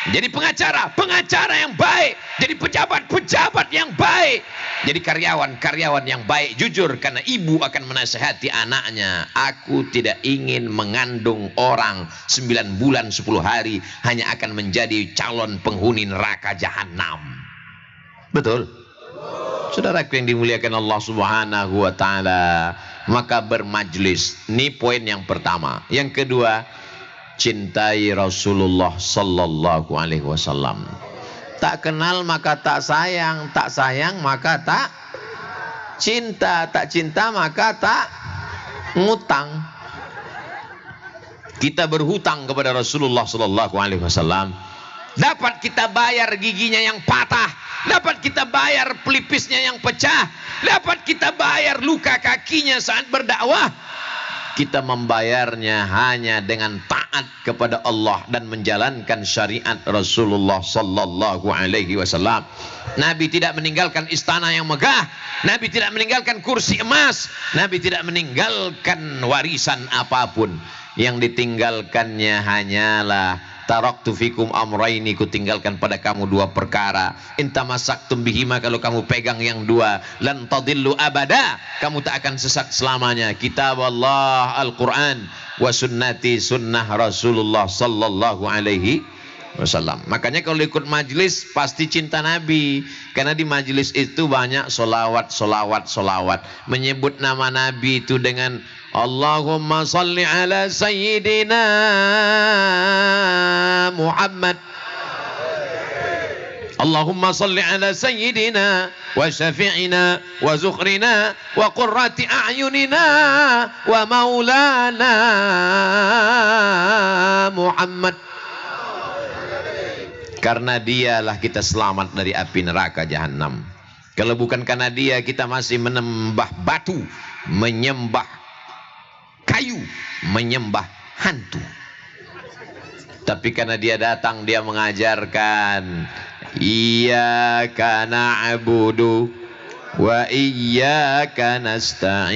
Jadi pengacara, pengacara yang baik. Jadi pejabat, pejabat yang baik. Jadi karyawan, karyawan yang baik. Jujur, karena ibu akan menasihati anaknya. Aku tidak ingin mengandung orang 9 bulan 10 hari. Hanya akan menjadi calon penghuni neraka jahanam. Betul? Saudaraku yang dimuliakan Allah Subhanahu wa ta'ala. Maka bermajlis. Ini poin yang pertama. Yang kedua, cintai Rasulullah sallallahu alaihi wasallam. Tak kenal maka tak sayang, tak sayang maka tak cinta, tak cinta maka tak ngutang. Kita berhutang kepada Rasulullah sallallahu alaihi wasallam. Dapat kita bayar giginya yang patah, dapat kita bayar pelipisnya yang pecah, dapat kita bayar luka kakinya saat berdakwah. Kita membayarnya hanya dengan taat kepada Allah dan menjalankan syariat Rasulullah sallallahu alaihi wasallam. Nabi tidak meninggalkan istana yang megah, Nabi tidak meninggalkan kursi emas, Nabi tidak meninggalkan warisan apapun. Yang ditinggalkannya hanyalah taraktu fikum amraini, ku tinggalkan pada kamu 2 perkara. Intamasaktum bihima, kalau kamu pegang yang 2, lan tadillu abada, kamu tak akan sesat selamanya. Kitab Allah Al-Quran wa sunnati, sunnah Rasulullah sallallahu alaihi wasallam. Makanya kalau ikut majlis pasti cinta Nabi, karena di majlis itu banyak solawat, solawat, solawat. Menyebut nama Nabi itu dengan Allahumma salli ala sayyidina Muhammad, Allahumma salli ala sayyidina wa syafi'ina wa zukhrina wa qurrati a'yunina wa maulana Muhammad. Karena dialah kita selamat dari api neraka jahanam. Kalau bukan karena dia, kita masih menyembah batu, menyembah kayu, menyembah hantu. Tapi karena dia datang, dia mengajarkan iyyaka na'budu wa iyyaka nasta'in.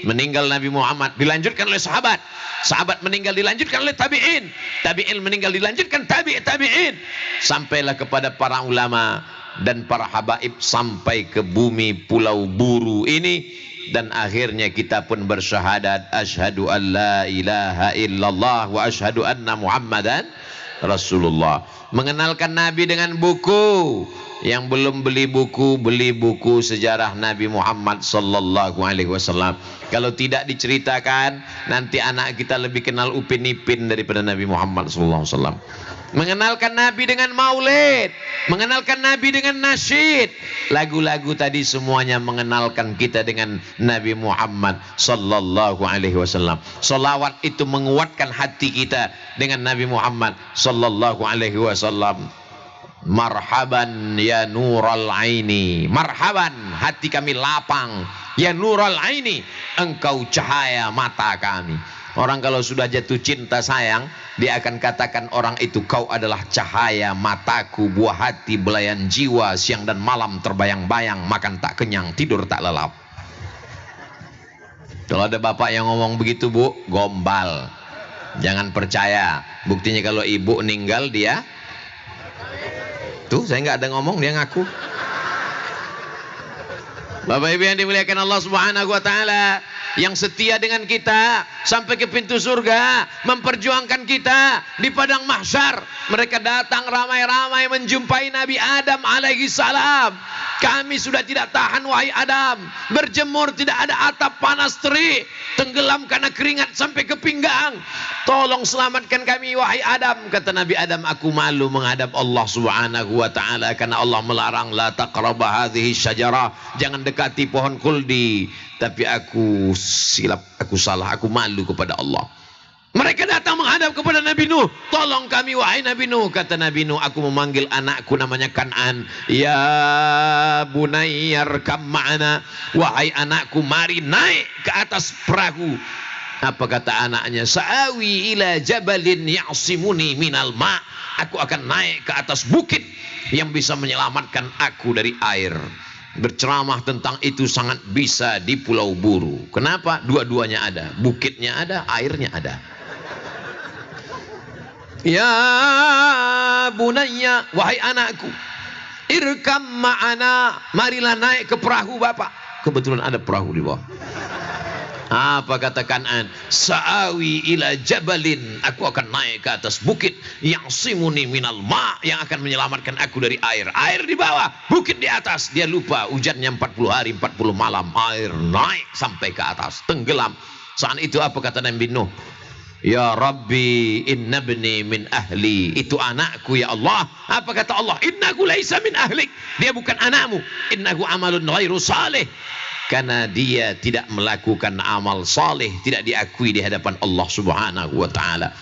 Meninggal Nabi Muhammad, dilanjutkan oleh sahabat. Sahabat meninggal, dilanjutkan oleh tabi'in. Tabi'in meninggal, dilanjutkan tabi'in. Sampailah kepada para ulama dan para habaib, sampai ke bumi pulau buru ini. Dan akhirnya kita pun bersyahadat asyhadu an la ilaha illallah wa asyhadu anna Muhammadan Rasulullah. Mengenalkan Nabi dengan buku. Yang belum beli buku sejarah Nabi Muhammad sallallahu alaihi wasallam. Kalau tidak diceritakan, nanti anak kita lebih kenal Upin Ipin daripada Nabi Muhammad sallallahu alaihi wasallam. Mengenalkan Nabi dengan maulid, mengenalkan Nabi dengan nasyid. Lagu-lagu tadi semuanya mengenalkan kita dengan Nabi Muhammad sallallahu alaihi wasallam. Salawat itu menguatkan hati kita dengan Nabi Muhammad sallallahu alaihi wasallam. Marhaban ya nural aini, marhaban, hati kami lapang, ya nural aini, engkau cahaya mata kami. Orang kalau sudah jatuh cinta sayang, dia akan katakan orang itu, kau adalah cahaya mataku, buah hati, belayan jiwa, siang dan malam terbayang-bayang, makan tak kenyang, tidur tak lelap. Kalau ada bapak yang ngomong begitu, bu, gombal, jangan percaya. Buktinya kalau ibu meninggal, dia tuh, saya nggak ada ngomong, dia ngaku. Bapak Ibu yang dimuliakan Allah Subhanahu wa taala, yang setia dengan kita sampai ke pintu surga, memperjuangkan kita di padang mahsyar. Mereka datang ramai-ramai menjumpai Nabi Adam alaihi salam. Kami sudah tidak tahan wahai Adam. Berjemur tidak ada atap panas terik. Tenggelam karena keringat sampai ke pinggang. Tolong selamatkan kami wahai Adam. Kata Nabi Adam, aku malu menghadap Allah subhanahu wa ta'ala. Karena Allah melarang, la taqraba hadhihi syajarah. Jangan dekati pohon kuldi. Tapi aku silap, aku salah, aku malu kepada Allah. Mereka datang menghadap kepada Nabi Nuh. Tolong kami wahai Nabi Nuh. Kata Nabi Nuh, aku memanggil anakku namanya Kan'an. Ya bunayyarkam ma'ana. Wahai anakku, mari naik ke atas perahu. Apa kata anaknya? Sa'awi ila jabalin ya'simuni minal ma'. Aku akan naik ke atas bukit yang bisa menyelamatkan aku dari air. Berceramah tentang itu sangat bisa di Pulau Buru. Kenapa? Dua-duanya ada. Bukitnya ada, airnya ada. Ya bunayya, wahai anakku, irkam ma'ana, marilah naik ke perahu bapak. Kebetulan ada perahu di bawah. Apa kata Kan'an? Sa'awi ila jabalin, aku akan naik ke atas bukit yang simuni minal ma, yang akan menyelamatkan aku dari air. Air di bawah, bukit di atas. Dia lupa hujannya 40 hari 40 malam. Air naik sampai ke atas, tenggelam. Saat itu apa kata Nabi Nuh? Ya Rabbi inna ibni min ahli. Itu anakku ya Allah. Apa kata Allah? Innahu laisa min ahlik. Dia bukan anakmu. Innahu amalun ghairu salih. Karena dia tidak melakukan amal saleh, tidak diakui di hadapan Allah subhanahu wa ta'ala.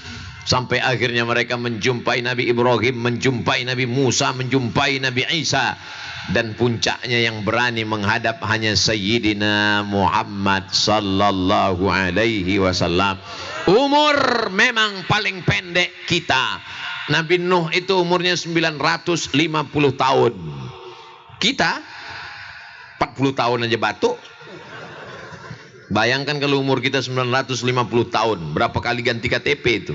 Sampai akhirnya mereka menjumpai Nabi Ibrahim, menjumpai Nabi Musa, menjumpai Nabi Isa. Dan puncaknya yang berani menghadap hanya Sayyidina Muhammad sallallahu alaihi wasallam. Umur memang paling pendek kita. Nabi Nuh itu umurnya 950 tahun. Kita 40 tahun aja batuk. Bayangkan kalau umur kita 950 tahun, berapa kali ganti KTP itu?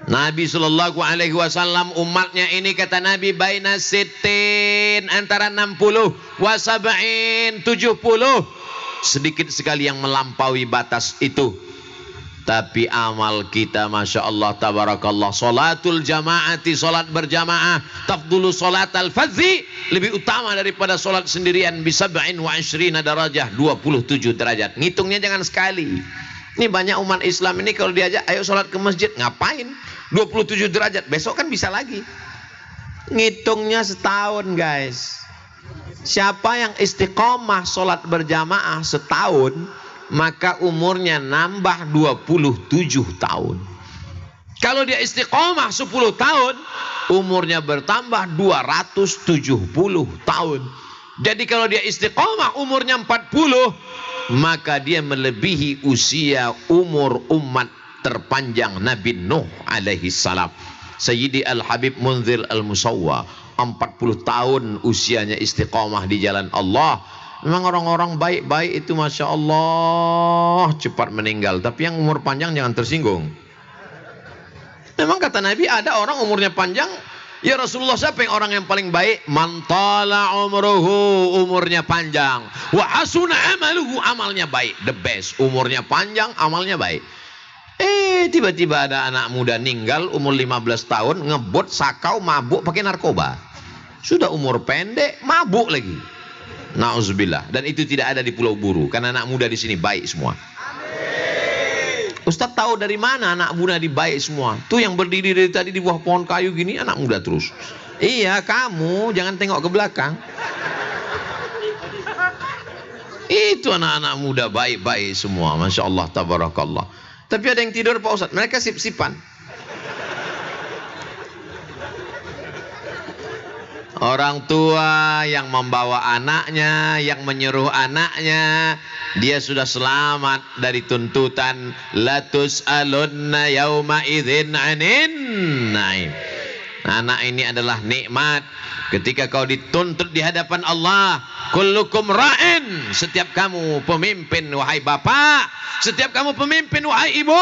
Nabi sallallahu alaihi wasallam umatnya ini kata Nabi baina sittin, antara 60 wa sab'in, 70. Sedikit sekali yang melampaui batas itu. Tapi amal kita masya Allah tabarakallah, salatul jamaati, salat berjamaah, tafdulu salat al-fadzi, lebih utama daripada salat sendirian, bisab'in wa 20 darajah, 27 derajat. Ngitungnya jangan sekali. Ini banyak umat Islam ini kalau diajak ayo salat ke masjid, ngapain? 27 derajat, besok kan bisa lagi. Ngitungnya setahun guys. Siapa yang istiqomah salat berjamaah setahun, maka umurnya nambah 27 tahun. Kalau dia istiqomah 10 tahun, umurnya bertambah 270 tahun. Jadi kalau dia istiqomah umurnya 40, maka dia melebihi usia umur umat terpanjang Nabi Nuh alaihi salam. Sayyidi Al-Habib Munzir Al-Musawwa 40 tahun usianya istiqomah di jalan Allah. Memang orang-orang baik-baik itu masya Allah cepat meninggal. Tapi yang umur panjang jangan tersinggung. Memang kata Nabi ada orang umurnya panjang. Ya Rasulullah, siapa yang orang yang paling baik? Man tala umruhu, umurnya panjang. Wa hasuna amaluhu, amalnya baik. The best, umurnya panjang, amalnya baik. Tiba-tiba ada anak muda meninggal umur 15 tahun, ngebut, sakau, mabuk pakai narkoba. Sudah umur pendek, mabuk lagi. Nauzubillah. Dan itu tidak ada di Pulau Buru, karena anak muda di sini baik semua. Ustaz tahu dari mana anak muda di baik semua? Tuh yang berdiri dari tadi di bawah pohon kayu gini anak muda terus. Iya, kamu jangan tengok ke belakang. Itu anak-anak muda baik-baik semua, masya Allah tabarakallah. Tapi ada yang tidur Pak Ustaz, mereka sip-sipan. Orang tua yang membawa anaknya, yang menyuruh anaknya, dia sudah selamat dari tuntutan la tus'alunna yauma idzin 'anin naim. Anak ini adalah nikmat. Ketika kau dituntut di hadapan Allah, kullukum ra'in, setiap kamu pemimpin wahai bapak, setiap kamu pemimpin wahai ibu,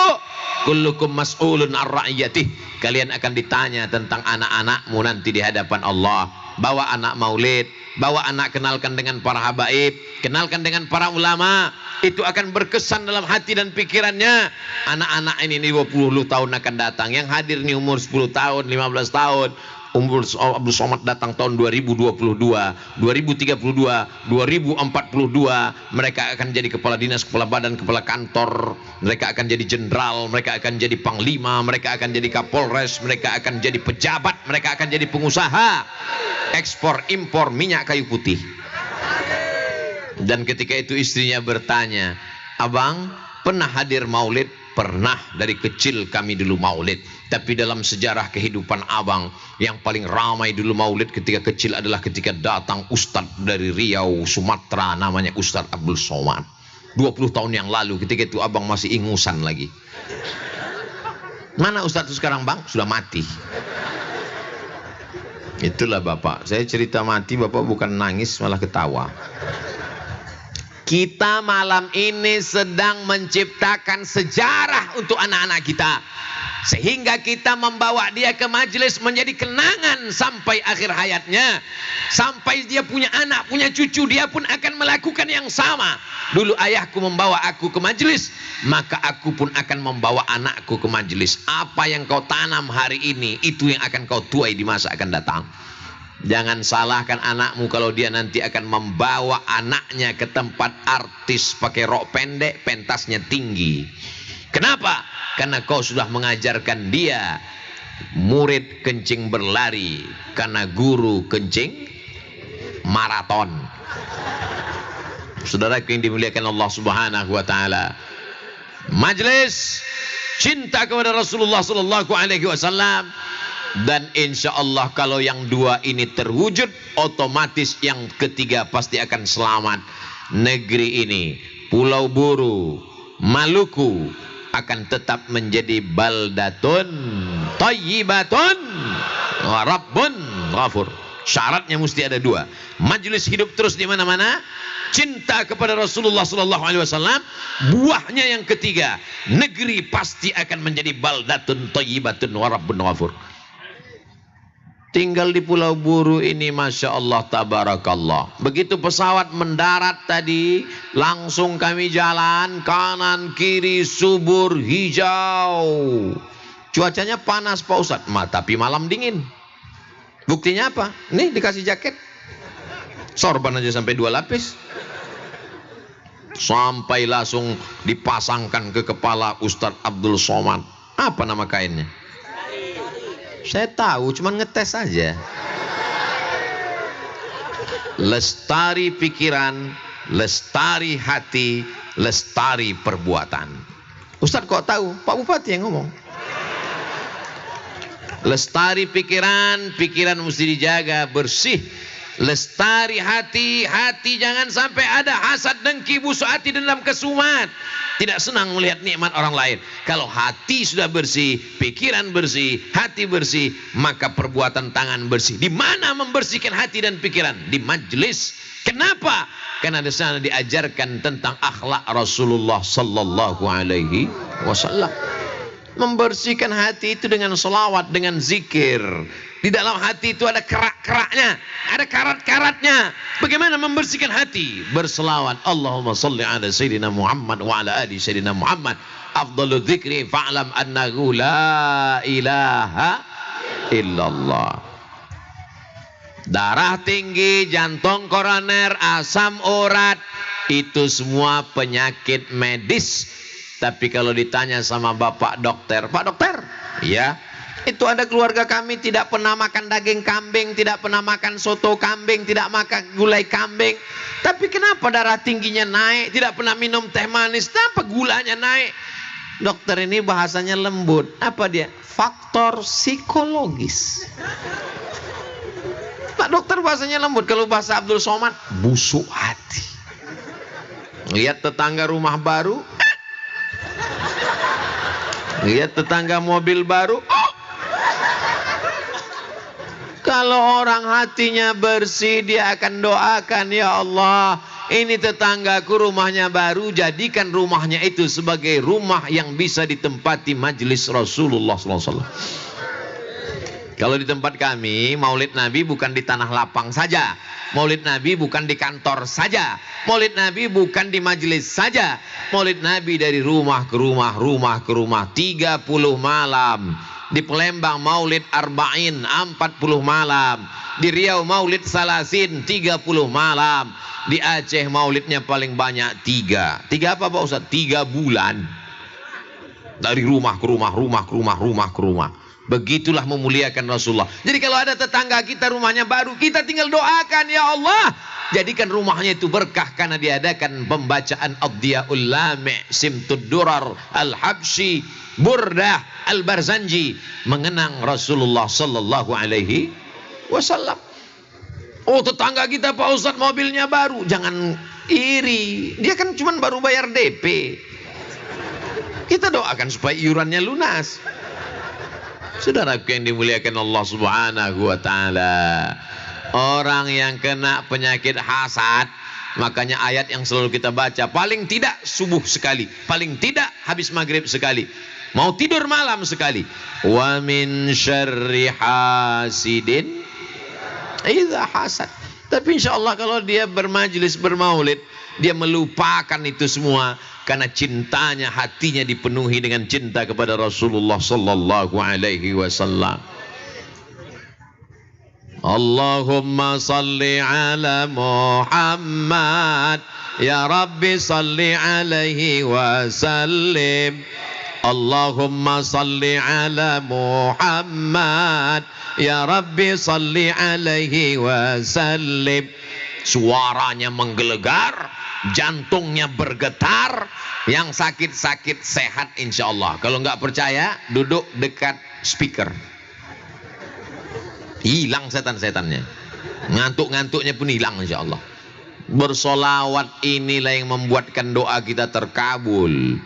kullukum mas'ulun ar ra'iyatih, kalian akan ditanya tentang anak-anakmu nanti di hadapan Allah. Bawa anak maulid, bawa anak kenalkan dengan para habaib, kenalkan dengan para ulama, itu akan berkesan dalam hati dan pikirannya. Anak-anak ini 20 tahun akan datang, yang hadir ini umur 10 tahun, 15 tahun, Abdul Somad datang tahun 2022, 2032, 2042, mereka akan jadi kepala dinas, kepala badan, kepala kantor, mereka akan jadi jenderal, mereka akan jadi panglima, mereka akan jadi kapolres, mereka akan jadi pejabat, mereka akan jadi pengusaha ekspor impor minyak kayu putih. Dan ketika itu istrinya bertanya, "Abang pernah hadir maulid?" "Pernah, dari kecil kami dulu maulid. Tapi dalam sejarah kehidupan abang, yang paling ramai dulu maulid ketika kecil adalah ketika datang Ustadz dari Riau, Sumatera, namanya Ustadz Abdul Somad. 20 tahun yang lalu, ketika itu abang masih ingusan lagi." "Mana Ustadz itu sekarang bang?" "Sudah mati." Itulah bapak, saya cerita mati, bapak bukan nangis malah ketawa. Kita malam ini sedang menciptakan sejarah untuk anak-anak kita, sehingga kita membawa dia ke majelis menjadi kenangan sampai akhir hayatnya. Sampai dia punya anak, punya cucu, dia pun akan melakukan yang sama. Dulu ayahku membawa aku ke majelis, maka aku pun akan membawa anakku ke majelis. Apa yang kau tanam hari ini, itu yang akan kau tuai di masa akan datang. Jangan salahkan anakmu kalau dia nanti akan membawa anaknya ke tempat artis pakai rok pendek, pentasnya tinggi. Kenapa? Karena kau sudah mengajarkan dia murid kencing berlari, karena guru kencing maraton. Saudara yang dimuliakan Allah Subhanahu wa taala, majelis cinta kepada Rasulullah sallallahu alaihi wasallam. Dan insya Allah kalau yang dua ini terwujud, otomatis yang ketiga pasti akan selamat. Negeri ini, Pulau Buru, Maluku, akan tetap menjadi baldatun thayyibatun wa rabbun ghafur. Syaratnya mesti ada dua. Majelis hidup terus di mana-mana, cinta kepada Rasulullah sallallahu alaihi wasallam. Buahnya yang ketiga, negeri pasti akan menjadi baldatun thayyibatun wa rabbun ghafur. Tinggal di Pulau Buru ini, Masya Allah, tabarakallah. Begitu pesawat mendarat tadi, langsung kami jalan, kanan kiri subur hijau. Cuacanya panas Pak Ustadz, tapi malam dingin. Buktinya apa? Nih dikasih jaket, sorban aja sampai 2 lapis. Sampai langsung dipasangkan ke kepala Ustadz Abdul Somad. Apa nama kainnya? Saya tahu, cuman ngetes aja. Lestari pikiran, lestari hati, lestari perbuatan. Ustadz kok tahu? Pak Bupati yang ngomong. Lestari pikiran, pikiran mesti dijaga bersih. Lestari hati, hati jangan sampai ada hasad, dengki, busuk hati, dendam, kesumat. Tidak senang melihat nikmat orang lain. Kalau hati sudah bersih, pikiran bersih, hati bersih, maka perbuatan tangan bersih. Di mana membersihkan hati dan pikiran? Di majelis. Kenapa? Karena di sana diajarkan tentang akhlak Rasulullah sallallahu alaihi wasallam. Membersihkan hati itu dengan selawat, dengan zikir. Di dalam hati itu ada kerak-keraknya, ada karat-karatnya. Bagaimana membersihkan hati? Berselawat. Allahumma salli ala Sayyidina Muhammad wa ala ali Sayyidina Muhammad. Afdalu dzikri fa'lam annahu la ilaha illallah. Darah tinggi, jantung koroner, asam urat, itu semua penyakit medis. Tapi kalau ditanya sama Bapak dokter, "Pak dokter, ya, itu ada keluarga kami tidak pernah makan daging kambing, tidak pernah makan soto kambing, tidak makan gulai kambing. Tapi kenapa darah tingginya naik? Tidak pernah minum teh manis, kenapa gulanya naik?" Dokter ini bahasanya lembut. Apa dia? Faktor psikologis. Pak dokter bahasanya lembut. Kalau bahasa Abdul Somad, busuk hati. Lihat tetangga rumah baru, lihat tetangga mobil baru. Kalau orang hatinya bersih, dia akan doakan, "Ya Allah, ini tetanggaku rumahnya baru, jadikan rumahnya itu sebagai rumah yang bisa ditempati majelis Rasulullah SAW." Kalau di tempat kami, maulid Nabi bukan di tanah lapang saja. Maulid Nabi bukan di kantor saja. Maulid Nabi bukan di majelis saja. Maulid Nabi dari rumah ke rumah, rumah ke rumah, 30 malam. Di Palembang Maulid Arba'in 40 malam. Di Riau Maulid Salasin 30 malam. Di Aceh maulidnya paling banyak 3. 3 apa Pak Ustaz? 3 bulan. Dari rumah ke rumah, rumah ke rumah, rumah ke rumah. Begitulah memuliakan Rasulullah. Jadi kalau ada tetangga kita rumahnya baru, kita tinggal doakan, ya Allah, jadikan rumahnya itu berkah karena diadakan pembacaan Ad-Diyaul Lami', Simtud Durar, Al-Habsyi, Burdah, Al-Barzanji, mengenang Rasulullah sallallahu alaihi wasallam. Oh, tetangga kita Pak Ustaz mobilnya baru, jangan iri. Dia kan cuma baru bayar DP. Kita doakan supaya iurannya lunas. Saudaraku yang dimuliakan Allah Subhanahu wa taala, orang yang kena penyakit hasad, makanya ayat yang selalu kita baca, paling tidak subuh sekali, paling tidak habis maghrib sekali, mau tidur malam sekali. Wa min syarri hasidin idza hasad. Tapi insyaallah kalau dia bermajlis bermaulid, dia melupakan itu semua karena cintanya, hatinya dipenuhi dengan cinta kepada Rasulullah sallallahu alaihi wasallam. Allahumma salli ala Muhammad, ya Rabbi salli alaihi wasallim. Allahumma salli ala Muhammad, ya Rabbi salli alaihi wasallim. Suaranya menggelegar, jantungnya bergetar, yang sakit-sakit sehat insyaallah. Kalau nggak percaya, duduk dekat speaker, hilang setan-setannya, ngantuk-ngantuknya pun hilang insyaallah. Bersolawat inilah yang membuatkan doa kita terkabul.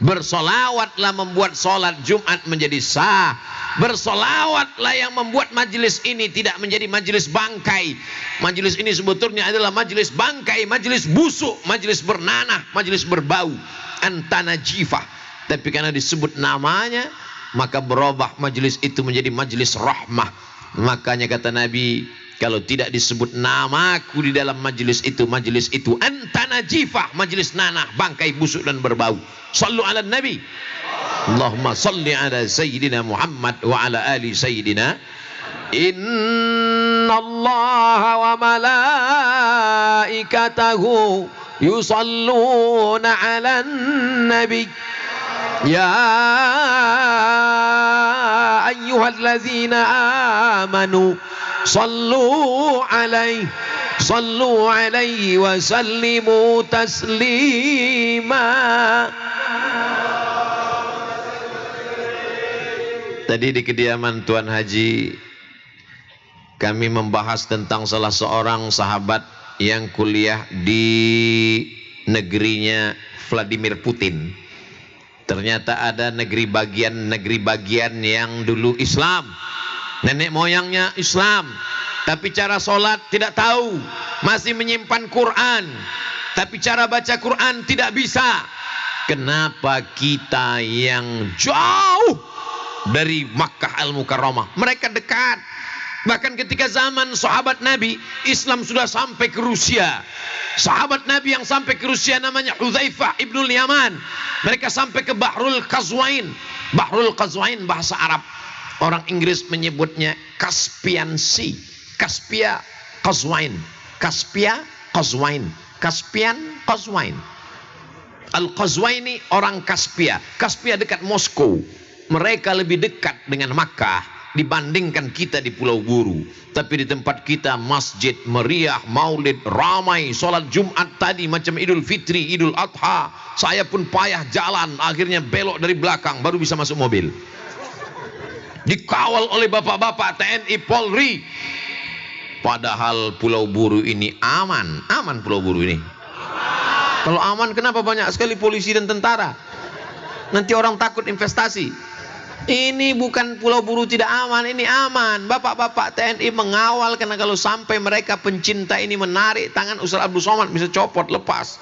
Bersolawatlah membuat sholat Jumat menjadi sah. Bersolawatlah yang membuat majelis ini tidak menjadi majelis bangkai. Majelis ini sebetulnya adalah majelis bangkai, majelis busuk, majelis bernanah, majelis berbau, antanajifah. Tapi karena disebut namanya, maka berubah majelis itu menjadi majelis rahmah. Makanya kata Nabi, kalau tidak disebut namaku di dalam majelis itu antanajifah, majelis nanah, bangkai, busuk dan berbau. Sallu ala Nabi. Allahumma salli ala Sayyidina Muhammad wa ala ali Sayyidina. Inna Allah wa malaikatahu yusalluna ala Nabi. Ya ayyuhallazina amanu sallu alaihi wa sallimu taslima. Tadi di kediaman Tuan Haji kami membahas tentang salah seorang sahabat yang kuliah di negerinya Vladimir Putin. Ternyata ada negeri bagian yang dulu Islam, nenek moyangnya Islam, tapi cara sholat tidak tahu, masih menyimpan Quran, tapi cara baca Quran tidak bisa. Kenapa kita yang jauh dari Makkah Al-Mukarramah, mereka dekat? Bahkan ketika zaman sahabat Nabi, Islam sudah sampai ke Rusia. Sahabat Nabi yang sampai ke Rusia namanya Hudzaifah ibnul Yaman. Mereka sampai ke Bahrul Qazwain. Bahrul Qazwain bahasa Arab. Orang Inggris menyebutnya Caspian Sea. Caspia Qazwain. Caspia Qazwain. Caspian Qazwain. Al-Qazwaini orang Caspia. Caspia dekat Moskow. Mereka lebih dekat dengan Makkah dibandingkan kita di Pulau Buru. Tapi di tempat kita masjid meriah, maulid ramai, sholat Jumat tadi macam Idul Fitri, Idul Adha. Saya pun payah jalan, akhirnya belok dari belakang baru bisa masuk mobil. Dikawal oleh bapak-bapak TNI Polri. Padahal Pulau Buru ini aman Pulau Buru ini. Kalau aman, kenapa banyak sekali polisi dan tentara? Nanti orang takut investasi. Ini bukan Pulau Buru tidak aman, ini aman. Bapak-bapak TNI mengawal, karena kalau sampai mereka pencinta ini menarik tangan Ustaz Abdul Somad bisa copot, lepas.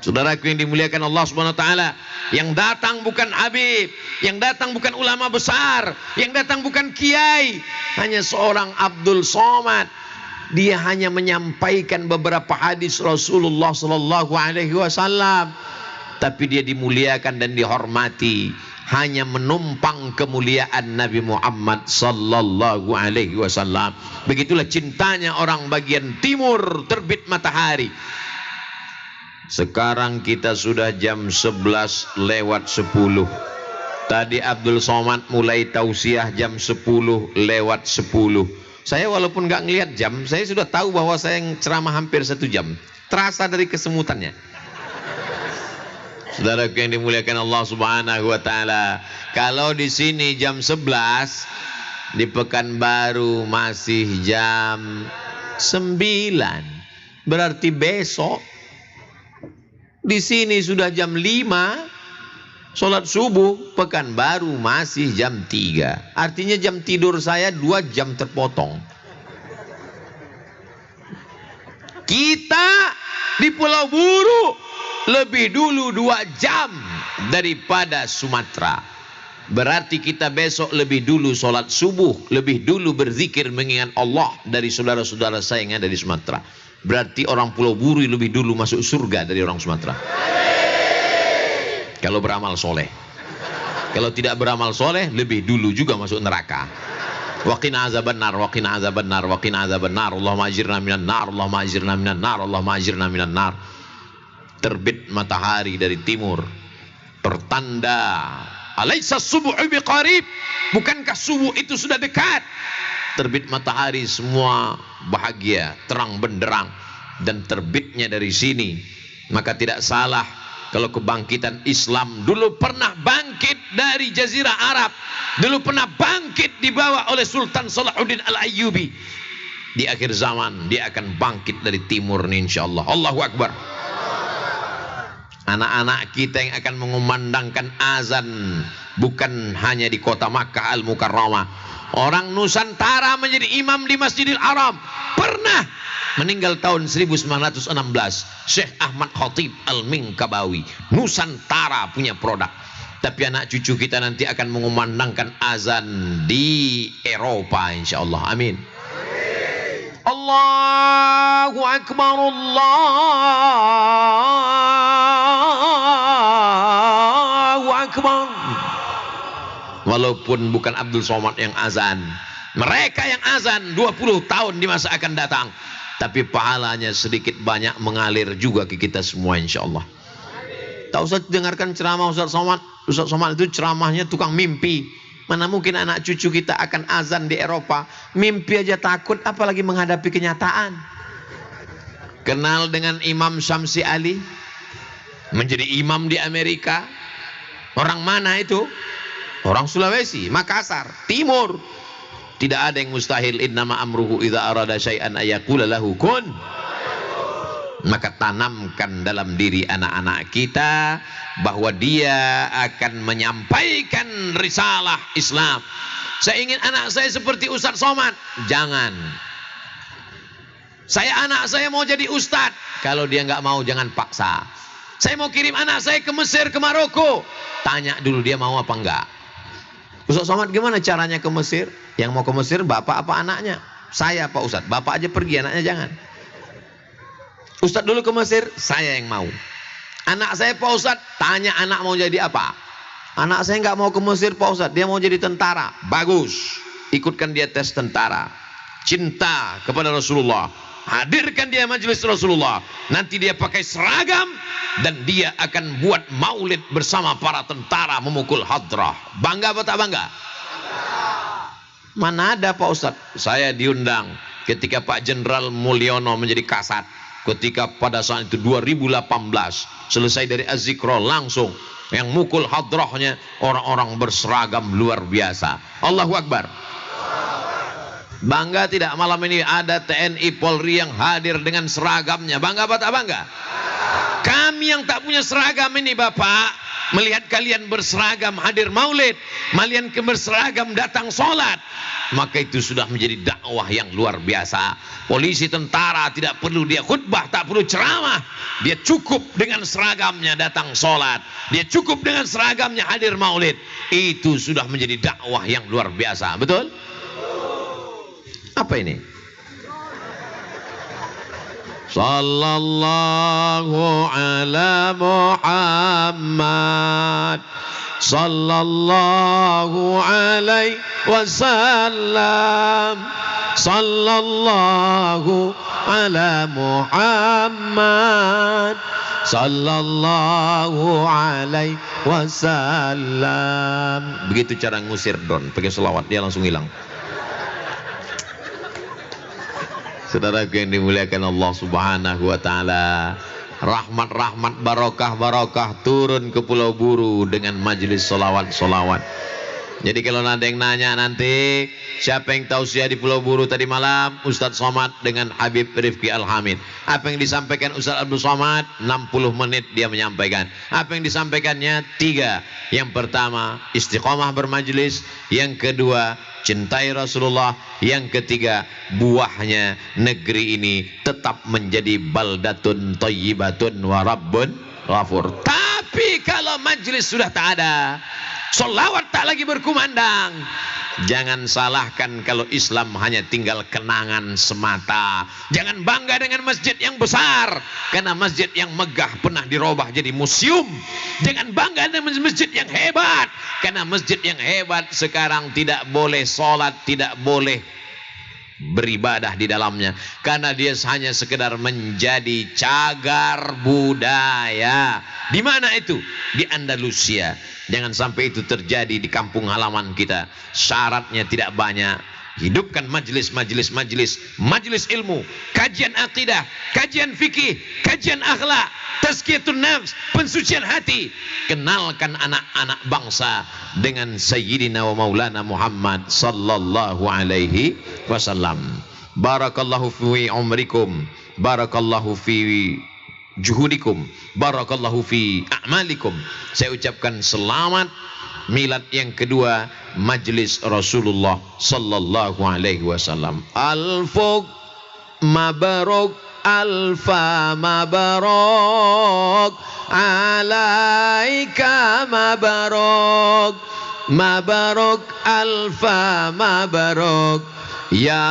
Saudaraku yang dimuliakan Allah Subhanahu wa taala, yang datang bukan Habib, yang datang bukan ulama besar, yang datang bukan kiai, hanya seorang Abdul Somad. Dia hanya menyampaikan beberapa hadis Rasulullah sallallahu alaihi wasallam, tapi dia dimuliakan dan dihormati. hanya menumpang kemuliaan Nabi Muhammad sallallahu alaihi wasallam. Begitulah cintanya orang bagian timur terbit matahari. Sekarang kita sudah jam 11 lewat 10. Tadi Abdul Somad mulai tausiah jam 10 lewat 10. Saya walaupun nggak ngelihat jam, saya sudah tahu bahwa saya ceramah hampir 1 jam. Terasa dari kesemutannya. Saudara yang dimuliakan Allah Subhanahu wa taala, kalau di sini jam 11, di Pekanbaru masih jam 9. Berarti besok di sini sudah jam 5, sholat subuh. Pekanbaru masih jam 3. Artinya jam tidur saya 2 jam terpotong. Kita di Pulau Buru lebih dulu 2 jam daripada Sumatera. Berarti kita besok lebih dulu sholat subuh, lebih dulu berzikir mengingat Allah dari saudara-saudara saya yang ada di Sumatera. Berarti orang Pulau Buru lebih dulu masuk surga dari orang Sumatera. Kalau beramal soleh. Kalau tidak beramal soleh, lebih dulu juga masuk neraka. Waqina azaban nar, waqina azaban nar, waqina azaban nar. Allahumma ajirna minan nar, Allahumma ajirna minan nar, Allahumma ajirna minan nar. Terbit matahari dari timur, pertanda alaisa subuh biqarib, bukankah subuh itu sudah dekat? Terbit matahari semua bahagia, terang benderang, dan terbitnya dari sini. Maka tidak salah kalau kebangkitan Islam dulu pernah bangkit dari Jazirah Arab, dulu pernah bangkit dibawa oleh Sultan Salahuddin Al-Ayyubi. Di akhir zaman dia akan bangkit dari timur nih, insyaallah. Allahu Akbar. Anak-anak kita yang akan mengumandangkan azan bukan hanya di kota Makkah Al-Mukarramah. Orang Nusantara menjadi imam di Masjidil Haram. Pernah meninggal tahun 1916. Syekh Ahmad Khatib Al-Minkabawi. Nusantara punya produk. Tapi anak cucu kita nanti akan mengumandangkan azan di Eropa, insyaallah. Amin. Allahu Akbar, Allahu Akbar. Walaupun bukan Abdul Somad yang azan, mereka yang azan 20 tahun di masa akan datang, tapi pahalanya sedikit banyak mengalir juga ke kita semua, insyaallah. Tak usah dengarkan ceramah Ustaz Somad. Ustaz Somad itu ceramahnya tukang mimpi. Mana mungkin anak cucu kita akan azan di Eropa. Mimpi aja takut, apalagi menghadapi kenyataan. Kenal dengan Imam Syamsi Ali? Menjadi imam di Amerika. Orang mana itu? Orang Sulawesi, Makassar, Timur. Tidak ada yang mustahil. Innama amruhu idza arada syai'an ayaqula lahu kun. Maka tanamkan dalam diri anak-anak kita bahwa dia akan menyampaikan risalah Islam. Saya ingin anak saya seperti Ustaz Somad. Jangan. Anak saya mau jadi ustadz. Kalau dia nggak mau, jangan paksa. Saya mau kirim anak saya ke Mesir, ke Maroko. Tanya dulu dia mau apa enggak. Ustaz Somad gimana caranya ke Mesir? Yang mau ke Mesir bapak apa anaknya? Saya Pak Ustadz. Bapak aja pergi, anaknya jangan. Ustadz dulu ke Mesir, saya yang mau. Anak saya Pak Ustadz, tanya anak mau jadi apa? Anak saya nggak mau ke Mesir Pak Ustadz, dia mau jadi tentara. Bagus, ikutkan dia tes tentara. Cinta kepada Rasulullah, hadirkan dia majelis Rasulullah. Nanti dia pakai seragam dan dia akan buat maulid bersama para tentara memukul hadrah. Bangga apa tak bangga? Mana ada Pak Ustadz? Saya diundang ketika Pak Jenderal Mulyono menjadi kasat. Ketika pada saat itu 2018 selesai dari Az-Zikra, langsung yang mukul hadrahnya orang-orang berseragam luar biasa. Allahu Akbar. Bangga tidak malam ini ada TNI Polri yang hadir dengan seragamnya? Bangga apa tak bangga? Kami yang tak punya seragam ini Bapak, melihat kalian berseragam hadir maulid, kalian berseragam datang sholat, maka itu sudah menjadi dakwah yang luar biasa. Polisi, tentara tidak perlu dia khutbah, tak perlu ceramah, dia cukup dengan seragamnya datang sholat, dia cukup dengan seragamnya hadir maulid. Itu sudah menjadi dakwah yang luar biasa. Betul? Apa ini? Sallallahu ala Muhammad sallallahu alaihi wasallam, sallallahu ala Muhammad, sallallahu alaihi wasallam. Begitu cara ngusir don, pakai selawat dia langsung hilang. Saudaraku yang dimuliakan Allah Subhanahu wa taala, rahmat-rahmat, barokah-barokah turun ke Pulau Buru dengan majelis solawat-solawat. Jadi kalau ada yang nanya nanti siapa yang tausiah di Pulau Buru tadi malam, Ustadz Somad dengan Habib Rifki Al-Hamid. Apa yang disampaikan Ustadz Abdul Somad? 60 menit dia menyampaikan. Apa yang disampaikannya? 3. Yang pertama, istiqomah bermajelis. Yang kedua, cintai Rasulullah. Yang ketiga, buahnya negeri ini tetap menjadi baldatun thayyibatun wa rabbun ghafur. Tapi kalau majelis sudah tak ada, solawat tak lagi berkumandang, jangan salahkan kalau Islam hanya tinggal kenangan semata. Jangan bangga dengan masjid yang besar, karena masjid yang megah pernah dirubah jadi museum. Jangan bangga dengan masjid yang hebat, karena masjid yang hebat sekarang tidak boleh sholat, tidak boleh beribadah di dalamnya, karena dia hanya sekedar menjadi cagar budaya. Di mana itu? Di Andalusia. Jangan sampai itu terjadi di kampung halaman kita. Syaratnya tidak banyak. Hidupkan majelis ilmu, kajian akidah, kajian fikih, kajian akhlak, tazkiyatun nafs, pensucian hati. Kenalkan anak-anak bangsa dengan Sayyidina wa Maulana Muhammad sallallahu alaihi wasallam. Barakallahu fi umrikum, barakallahu fi juhudikum, barakallahu fi a'malikum. Saya ucapkan selamat milad yang kedua majlis Rasulullah sallallahu alaihi wasallam. Alfuk mabarok, alfa mabarok, alaika mabarok, mabarok alfa mabarok, ya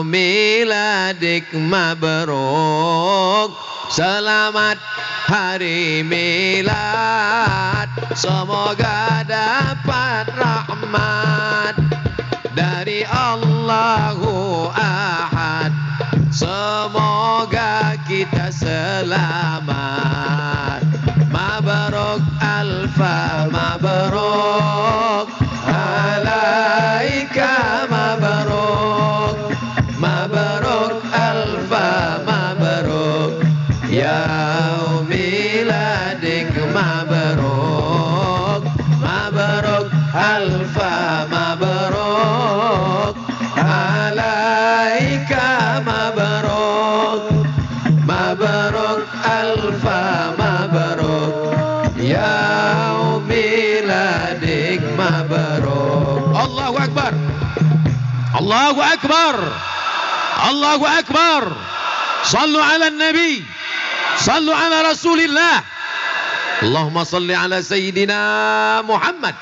miladik mabarok. Selamat hari milad, semoga dapat rahmat dari Allahu Ahad. Semoga kita selamat. Mabarok alfa mabarok, alaika mabarok, mabarok alfa mabarok, ya miladik mabarok, mabarok alfa mabarok, alaika mabarok, mabarok alfa mabarok, ya miladik mabarok. Allahu Akbar, Allahu Akbar, Allahu Akbar. Sallu ala Nabi, sallu ala Rasulillah. Allahumma salli ala Sayyidina Muhammad.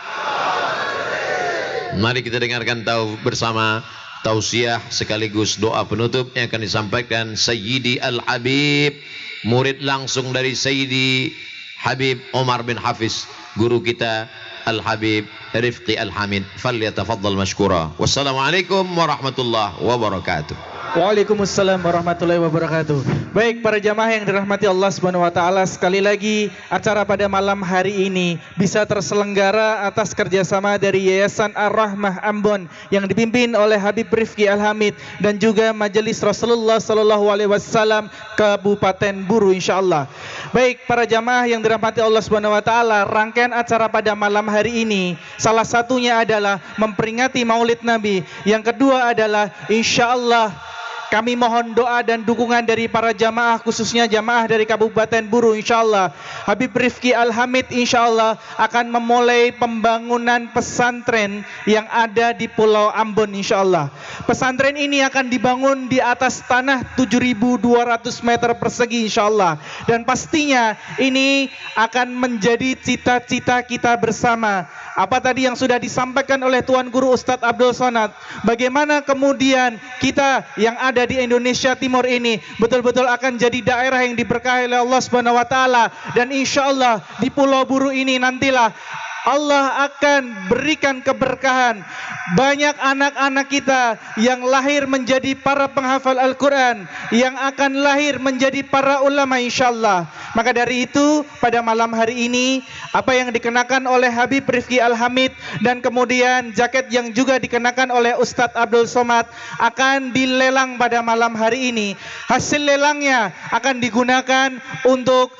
Mari kita dengarkan bersama tausiah sekaligus doa penutup yang akan disampaikan Sayyidi Al-Habib, murid langsung dari Sayyidi Habib Omar bin Hafiz, guru kita Al-Habib Rifki Al-Hamid. Falyatafaddal mashkura. Wassalamualaikum warahmatullahi wabarakatuh. Waalaikumsalam warahmatullahi wabarakatuh. Baik para jamaah yang dirahmati Allah Subhanahu wa taala, sekali lagi acara pada malam hari ini bisa terselenggara atas kerjasama dari Yayasan Ar-Rahmah Ambon yang dipimpin oleh Habib Rifki Al-Hamid dan juga Majelis Rasulullah sallallahu alaihi wasallam Kabupaten Buru insyaallah. Baik para jamaah yang dirahmati Allah Subhanahu wa taala, rangkaian acara pada malam hari ini salah satunya adalah memperingati Maulid Nabi. Yang kedua adalah insyaallah kami mohon doa dan dukungan dari para jamaah, khususnya jamaah dari Kabupaten Buru. Insyaallah Habib Rifki Al-Hamid insyaallah akan memulai pembangunan pesantren yang ada di Pulau Ambon insyaallah. Pesantren ini akan dibangun di atas tanah 7.200 meter persegi insyaallah. Dan pastinya ini akan menjadi cita-cita kita bersama. Apa tadi yang sudah disampaikan oleh Tuan Guru Ustadz Abdul Somad, bagaimana kemudian kita yang ada di Indonesia Timur ini betul-betul akan jadi daerah yang diberkahi oleh Allah Subhanahu wa taala, dan insyaallah di Pulau Buru ini nantilah Allah akan berikan keberkahan. Banyak anak-anak kita yang lahir menjadi para penghafal Al-Quran, yang akan lahir menjadi para ulama insyaallah. Maka dari itu pada malam hari ini, apa yang dikenakan oleh Habib Rifki Al-Hamid dan kemudian jaket yang juga dikenakan oleh Ustadz Abdul Somad akan dilelang pada malam hari ini. Hasil lelangnya akan digunakan untuk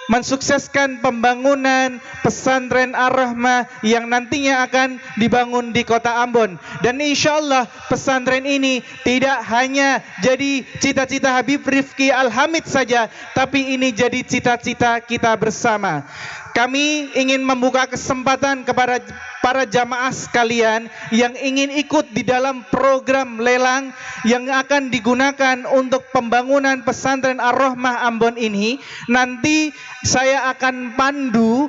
mensukseskan pembangunan pesantren Ar-Rahmah yang nantinya akan dibangun di kota Ambon. Dan insya Allah pesantren ini tidak hanya jadi cita-cita Habib Rifki Al-Hamid saja, tapi ini jadi cita-cita kita bersama. Kami ingin membuka kesempatan kepada para jamaah sekalian yang ingin ikut di dalam program lelang yang akan digunakan untuk pembangunan pesantren Ar-Rahmah Ambon ini. Nanti saya akan pandu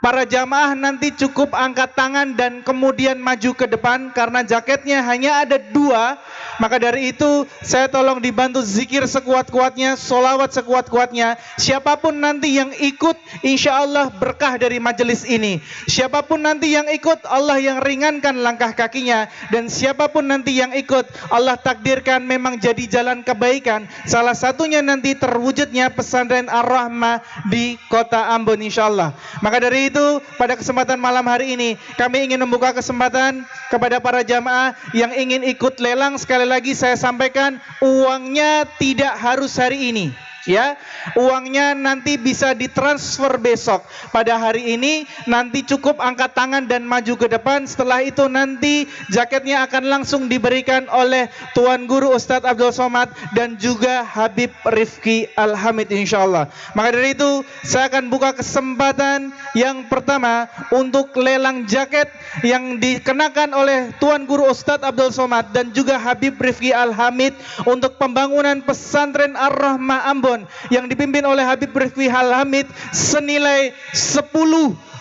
para jamaah, nanti cukup angkat tangan dan kemudian maju ke depan karena jaketnya hanya ada 2. Maka dari itu saya tolong dibantu zikir sekuat-kuatnya, solawat sekuat-kuatnya. Siapapun nanti yang ikut, insya Allah berkah dari majelis ini. Siapapun nanti yang ikut, Allah yang ringankan langkah kakinya. Dan siapapun nanti yang ikut, Allah takdirkan memang jadi jalan kebaikan. Salah satunya nanti terwujudnya pesantren Ar-Rahmah di kota Ambon insya Allah. Maka dari itu pada kesempatan malam hari ini kami ingin membuka kesempatan kepada para jamaah yang ingin ikut lelang. Sekali lagi saya sampaikan, uangnya tidak harus hari ini, ya, uangnya nanti bisa ditransfer besok. Pada hari ini nanti cukup angkat tangan dan maju ke depan. Setelah itu nanti jaketnya akan langsung diberikan oleh Tuan Guru Ustadz Abdul Somad dan juga Habib Rifki Al-Hamid insyaallah. Maka dari itu saya akan buka kesempatan yang pertama untuk lelang jaket yang dikenakan oleh Tuan Guru Ustadz Abdul Somad dan juga Habib Rifki Al-Hamid untuk pembangunan pesantren Ar-Rahmah Ambon yang dipimpin oleh Habib Rifki Al-Hamid senilai 10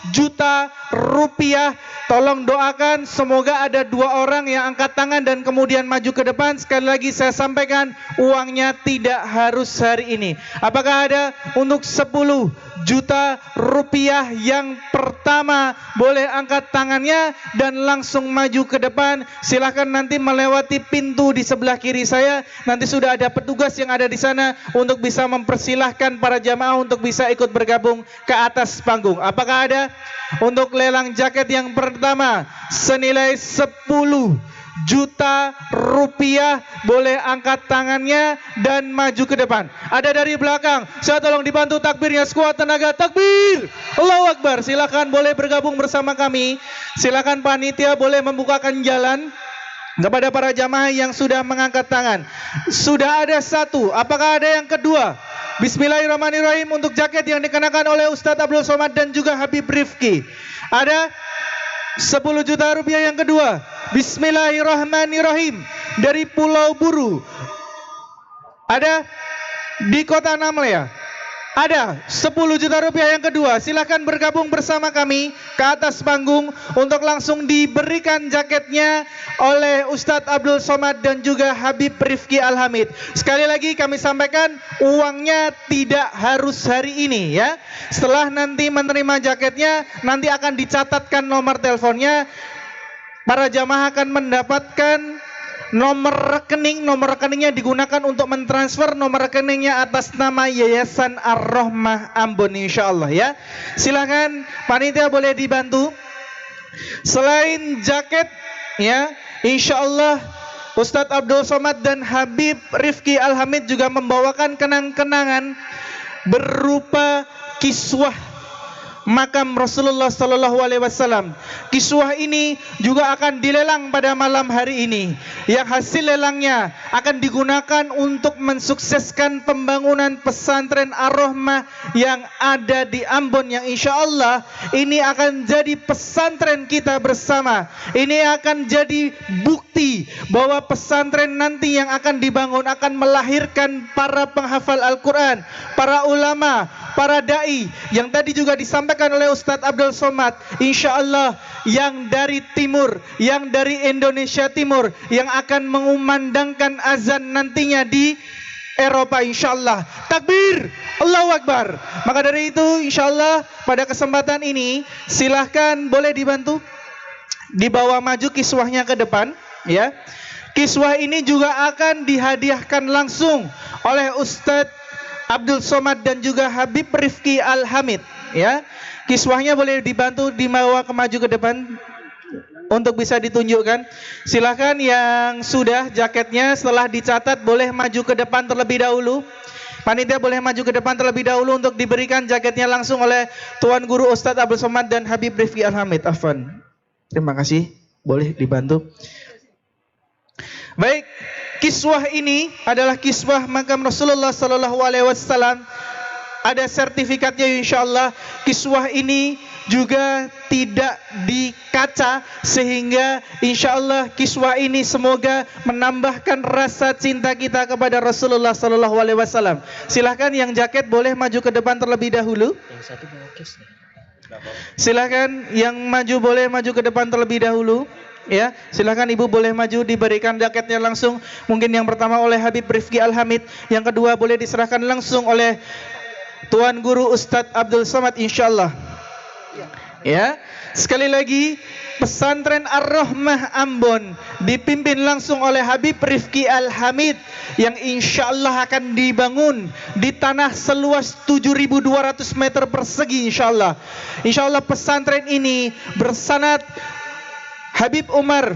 juta rupiah. Tolong doakan semoga ada 2 orang yang angkat tangan dan kemudian maju ke depan. Sekali lagi saya sampaikan, uangnya tidak harus hari ini. Apakah ada untuk 10 juta rupiah yang pertama? Boleh angkat tangannya dan langsung maju ke depan. Silahkan nanti melewati pintu di sebelah kiri saya. Nanti sudah ada petugas yang ada di sana untuk bisa mempersilahkan para jamaah untuk bisa ikut bergabung ke atas panggung. Apakah ada? Untuk lelang jaket yang pertama senilai 10 juta rupiah, boleh angkat tangannya dan maju ke depan. Ada dari belakang, saya tolong dibantu takbirnya sekuat tenaga. Takbir, Allahu Akbar. Silakan boleh bergabung bersama kami. Silakan panitia boleh membukakan jalan kepada para jamaah yang sudah mengangkat tangan. Sudah ada 1, apakah ada yang kedua? Bismillahirrahmanirrahim untuk jaket yang dikenakan oleh Ustadz Abdul Somad dan juga Habib Rifki. Ada 10 juta rupiah yang kedua. Bismillahirrahmanirrahim dari Pulau Buru. Ada di Kota Namlea. Ada 10 juta rupiah yang kedua. Silahkan bergabung bersama kami ke atas panggung untuk langsung diberikan jaketnya oleh Ustadz Abdul Somad dan juga Habib Rifki Al-Hamid. Sekali lagi kami sampaikan, uangnya tidak harus hari ini, ya. Setelah nanti menerima jaketnya, nanti akan dicatatkan nomor teleponnya. Para jamaah akan mendapatkan nomor rekening. Nomor rekeningnya digunakan untuk mentransfer nomor rekeningnya atas nama Yayasan Ar-Rahmah Ambon insyaallah, ya. Silakan panitia boleh dibantu. Selain jaket, ya, insyaallah Ustadz Abdul Somad dan Habib Rifki Al-Hamid juga membawakan kenang-kenangan berupa kiswah makam Rasulullah sallallahu alaihi wasallam. Kiswah ini juga akan dilelang pada malam hari ini. Yang hasil lelangnya akan digunakan untuk mensukseskan pembangunan pesantren Ar-Rahmah yang ada di Ambon, yang insya Allah ini akan jadi pesantren kita bersama. Ini akan jadi bukti bahwa pesantren nanti yang akan dibangun akan melahirkan para penghafal Al-Quran, para ulama, para da'i yang tadi juga disampaikan oleh Ustadz Abdul Somad, insya Allah yang dari timur, yang dari Indonesia Timur, yang akan mengumandangkan azan nantinya di Eropa insyaallah. Takbir, Allahu Akbar. Maka dari itu insyaallah pada kesempatan ini silahkan boleh dibantu dibawa maju kiswahnya ke depan ya. Kiswah ini juga akan dihadiahkan langsung oleh Ustadz Abdul Somad dan juga Habib Rifki Al-Hamid ya. Kiswahnya boleh dibantu dibawa ke maju ke depan untuk bisa ditunjukkan. Silahkan yang sudah jaketnya setelah dicatat boleh maju ke depan terlebih dahulu. Panitia boleh maju ke depan terlebih dahulu untuk diberikan jaketnya langsung oleh Tuan Guru Ustadz Abdul Somad dan Habib Rifki Al-Hamid. Afwan. Terima kasih. Boleh dibantu. Baik, kiswah ini adalah kiswah makam Rasulullah Sallallahu Alaihi Wasallam. Ada sertifikatnya insyaallah. Kiswah ini juga tidak dikaca sehingga insyaallah kiswah ini semoga menambahkan rasa cinta kita kepada Rasulullah Sallallahu Alaihi Wasallam. Silahkan yang jaket boleh maju ke depan terlebih dahulu. Yang satu bawa case. Silahkan yang maju boleh maju ke depan terlebih dahulu. Ya, silakan ibu boleh maju diberikan jaketnya langsung. Mungkin yang pertama oleh Habib Rifki Al-Hamid, yang kedua boleh diserahkan langsung oleh Tuan Guru Ustadz Abdul Somad insyaallah. Ya, sekali lagi Pesantren Ar-Rahmah Ambon dipimpin langsung oleh Habib Rifki Al-Hamid yang insyaallah akan dibangun di tanah seluas 7.200 meter persegi insyaallah. Insyaallah pesantren ini bersanad Habib Umar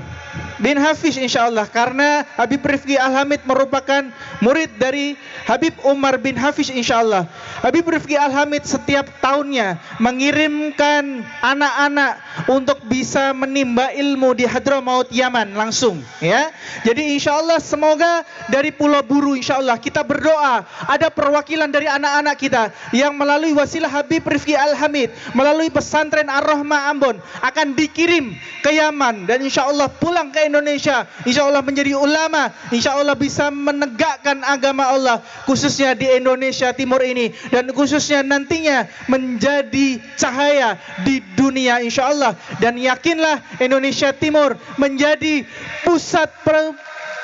bin Hafiz insyaallah, karena Habib Rifki Al-Hamid merupakan murid dari Habib Umar bin Hafiz insyaallah. Habib Rifki Al-Hamid setiap tahunnya mengirimkan anak-anak untuk bisa menimba ilmu di Hadramaut Yaman langsung ya. Jadi insyaallah semoga dari Pulau Buru insyaallah kita berdoa ada perwakilan dari anak-anak kita yang melalui wasilah Habib Rifki Al-Hamid melalui pesantren Ar-Rahmah Ambon akan dikirim ke Yaman dan insyaallah pulang ke Indonesia, insyaallah menjadi ulama, insyaallah bisa menegakkan agama Allah khususnya di Indonesia Timur ini dan khususnya nantinya menjadi cahaya di dunia insyaallah. Dan yakinlah Indonesia Timur menjadi pusat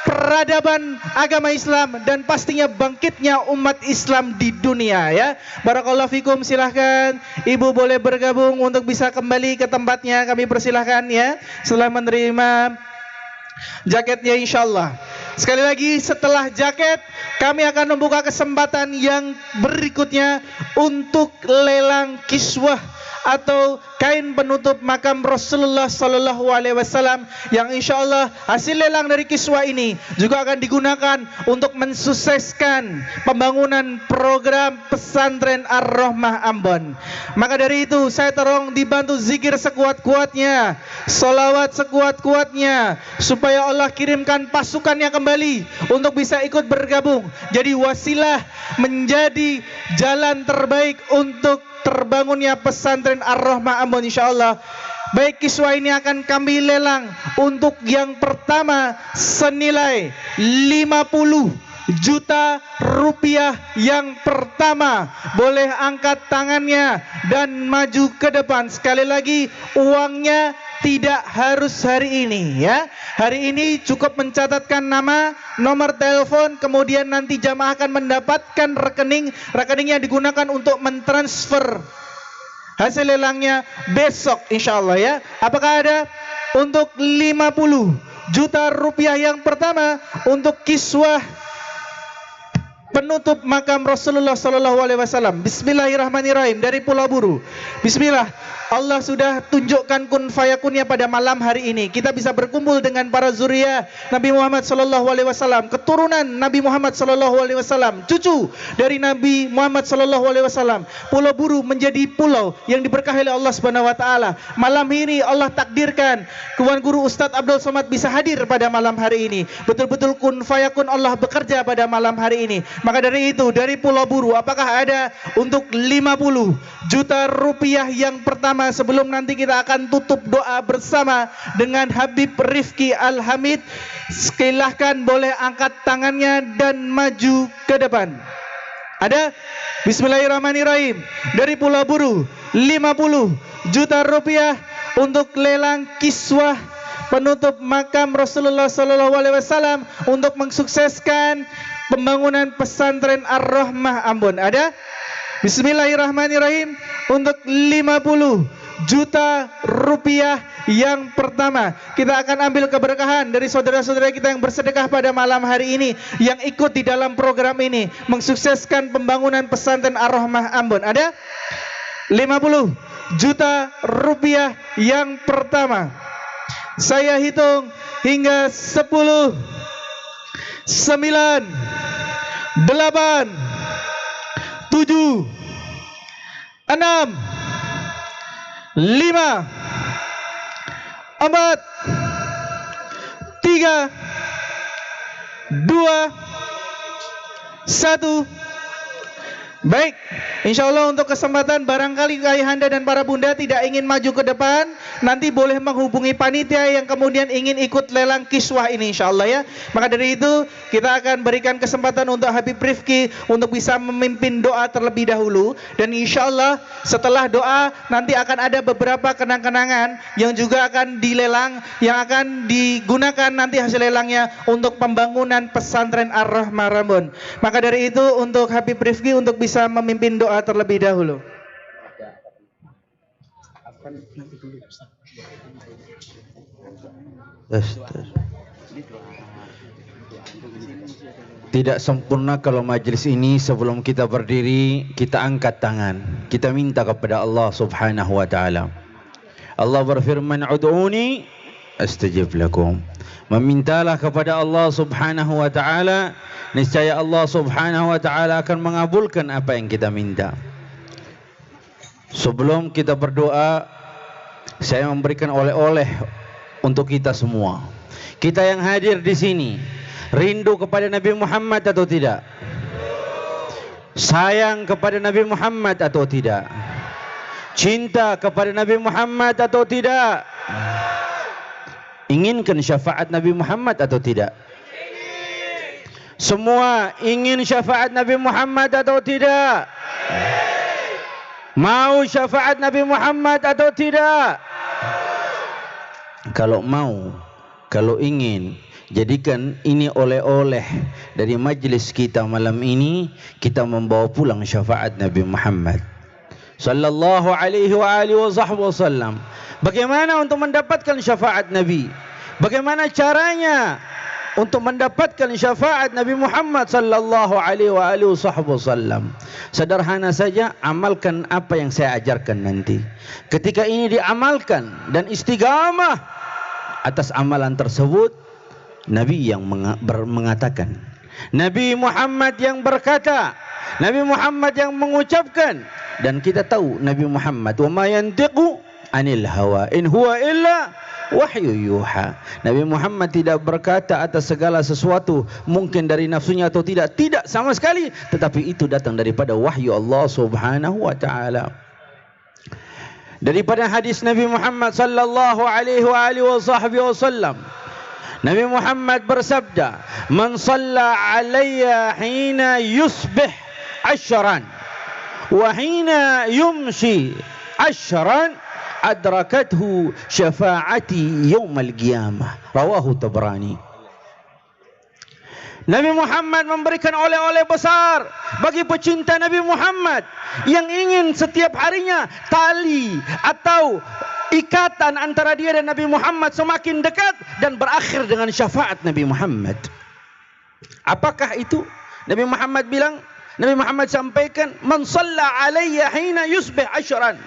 peradaban agama Islam dan pastinya bangkitnya umat Islam di dunia ya. Barakallahu fikum, silahkan ibu boleh bergabung untuk bisa kembali ke tempatnya. Kami persilahkan ya setelah menerima jaketnya insyaallah. Sekali lagi setelah jaket kami akan membuka kesempatan yang berikutnya untuk lelang kiswah atau kain penutup makam Rasulullah Sallallahu Alaihi Wasallam yang insyaallah hasil lelang dari kiswah ini juga akan digunakan untuk mensukseskan pembangunan program pesantren Ar-Rahmah Ambon. Maka dari itu saya tolong dibantu zikir sekuat-kuatnya, solawat sekuat-kuatnya supaya Allah kirimkan pasukannya kembali untuk bisa ikut bergabung jadi wasilah menjadi jalan terbaik untuk terbangunnya pesantren Ar-Rahmah Ambon insyaallah. Baik, kiswah ini akan kami lelang untuk yang pertama senilai 50 juta rupiah. Yang pertama boleh angkat tangannya dan maju ke depan. Sekali lagi uangnya tidak harus hari ini ya. Hari ini cukup mencatatkan nama, nomor telepon, kemudian nanti jamaah akan mendapatkan rekeningnya digunakan untuk mentransfer hasil lelangnya besok insyaallah ya. Apakah ada untuk 50 juta rupiah yang pertama untuk kiswah penutup makam Rasulullah Sallallahu Alaihi Wasallam? Bismillahirrahmanirrahim dari Pulau Buru. Bismillah. Allah sudah tunjukkan kun fayakunnya pada malam hari ini. Kita bisa berkumpul dengan para zuriat Nabi Muhammad Sallallahu Alaihi Wasallam, keturunan Nabi Muhammad Sallallahu Alaihi Wasallam, cucu dari Nabi Muhammad Sallallahu Alaihi Wasallam. Pulau Buru menjadi pulau yang diberkahi oleh Allah Subhanahu Wa Taala. Malam ini Allah takdirkan Tuan Guru Ustadz Abdul Somad bisa hadir pada malam hari ini. Betul-betul kun fayakun Allah bekerja pada malam hari ini. Maka dari itu dari Pulau Buru, apakah ada untuk 50 juta rupiah yang pertama sebelum nanti kita akan tutup doa bersama dengan Habib Rifki Al-Hamid? Silahkan boleh angkat tangannya dan maju ke depan. Ada? Bismillahirrahmanirrahim. Dari Pulau Buru 50 juta rupiah untuk lelang kiswah penutup makam Rasulullah SAW untuk mensukseskan pembangunan pesantren Ar-Rahmah Ambon? Ada? Bismillahirrahmanirrahim. Untuk 50 juta rupiah yang pertama, kita akan ambil keberkahan dari saudara-saudara kita yang bersedekah pada malam hari ini, yang ikut di dalam program ini mensukseskan pembangunan pesantren Ar-Rahmah Ambon. Ada? 50 juta rupiah yang pertama. Saya hitung hingga 10, 9, 8, 7, 6, 5, 4, 3, 2, 1. Baik, insya Allah untuk kesempatan barangkali ayahanda dan para bunda tidak ingin maju ke depan, nanti boleh menghubungi panitia yang kemudian ingin ikut lelang kiswah ini, insya Allah ya. Maka dari itu kita akan berikan kesempatan untuk Habib Rifki untuk bisa memimpin doa terlebih dahulu, dan insya Allah setelah doa nanti akan ada beberapa kenang-kenangan yang juga akan dilelang, yang akan digunakan nanti hasil lelangnya untuk pembangunan pesantren Ar-Rahmah Ambon. Maka dari itu untuk Habib Rifki untuk bisa memimpin doa terlebih dahulu. Tidak sempurna kalau majelis ini sebelum kita berdiri kita angkat tangan, kita minta kepada Allah Subhanahu wa taala. Allah berfirman, "Ud'uni astajib lakum." Memintalah kepada Allah Subhanahu wa taala, niscaya Allah Subhanahu wa taala akan mengabulkan apa yang kita minta. Sebelum kita berdoa, saya memberikan oleh-oleh untuk kita semua. Kita yang hadir di sini rindu kepada Nabi Muhammad atau tidak? Sayang kepada Nabi Muhammad atau tidak? Cinta kepada Nabi Muhammad atau tidak? Inginkan syafaat Nabi Muhammad atau tidak? Semua ingin syafaat Nabi Muhammad atau tidak? Mau syafaat Nabi Muhammad atau tidak? Kalau mau, kalau ingin, jadikan ini oleh-oleh dari majlis kita malam ini. Kita membawa pulang syafaat Nabi Muhammad sallallahu alaihi wa alihi wasallam. Bagaimana untuk mendapatkan syafaat Nabi? Bagaimana caranya untuk mendapatkan syafaat Nabi Muhammad sallallahu alaihi wa alihi wasallam? Sederhana saja, amalkan apa yang saya ajarkan nanti. Ketika ini diamalkan dan istiqamah atas amalan tersebut, Nabi yang mengatakan, Nabi Muhammad yang berkata, Nabi Muhammad yang mengucapkan, dan kita tahu Nabi Muhammad, wa ma yantiqu anil hawa in huwa illa wahyu yuha. Nabi Muhammad tidak berkata atas segala sesuatu, mungkin dari nafsunya atau tidak, tidak sama sekali, tetapi itu datang daripada wahyu Allah Subhanahu wa taala. Daripada hadis Nabi Muhammad sallallahu alaihi wa alihi wasallam, Nabi Muhammad bersabda, "Man shalla alayya hina yusbih ashran wa hina yumshi ashran adrakathu syafaati yaumal qiyamah." Rawahu Tabrani. Nabi Muhammad memberikan oleh-oleh besar bagi pecinta Nabi Muhammad yang ingin setiap harinya tali atau ikatan antara dia dan Nabi Muhammad semakin dekat dan berakhir dengan syafaat Nabi Muhammad. Apakah itu? Nabi Muhammad bilang, Nabi Muhammad sampaikan, "Man shalla alayya hina yusbih ashran."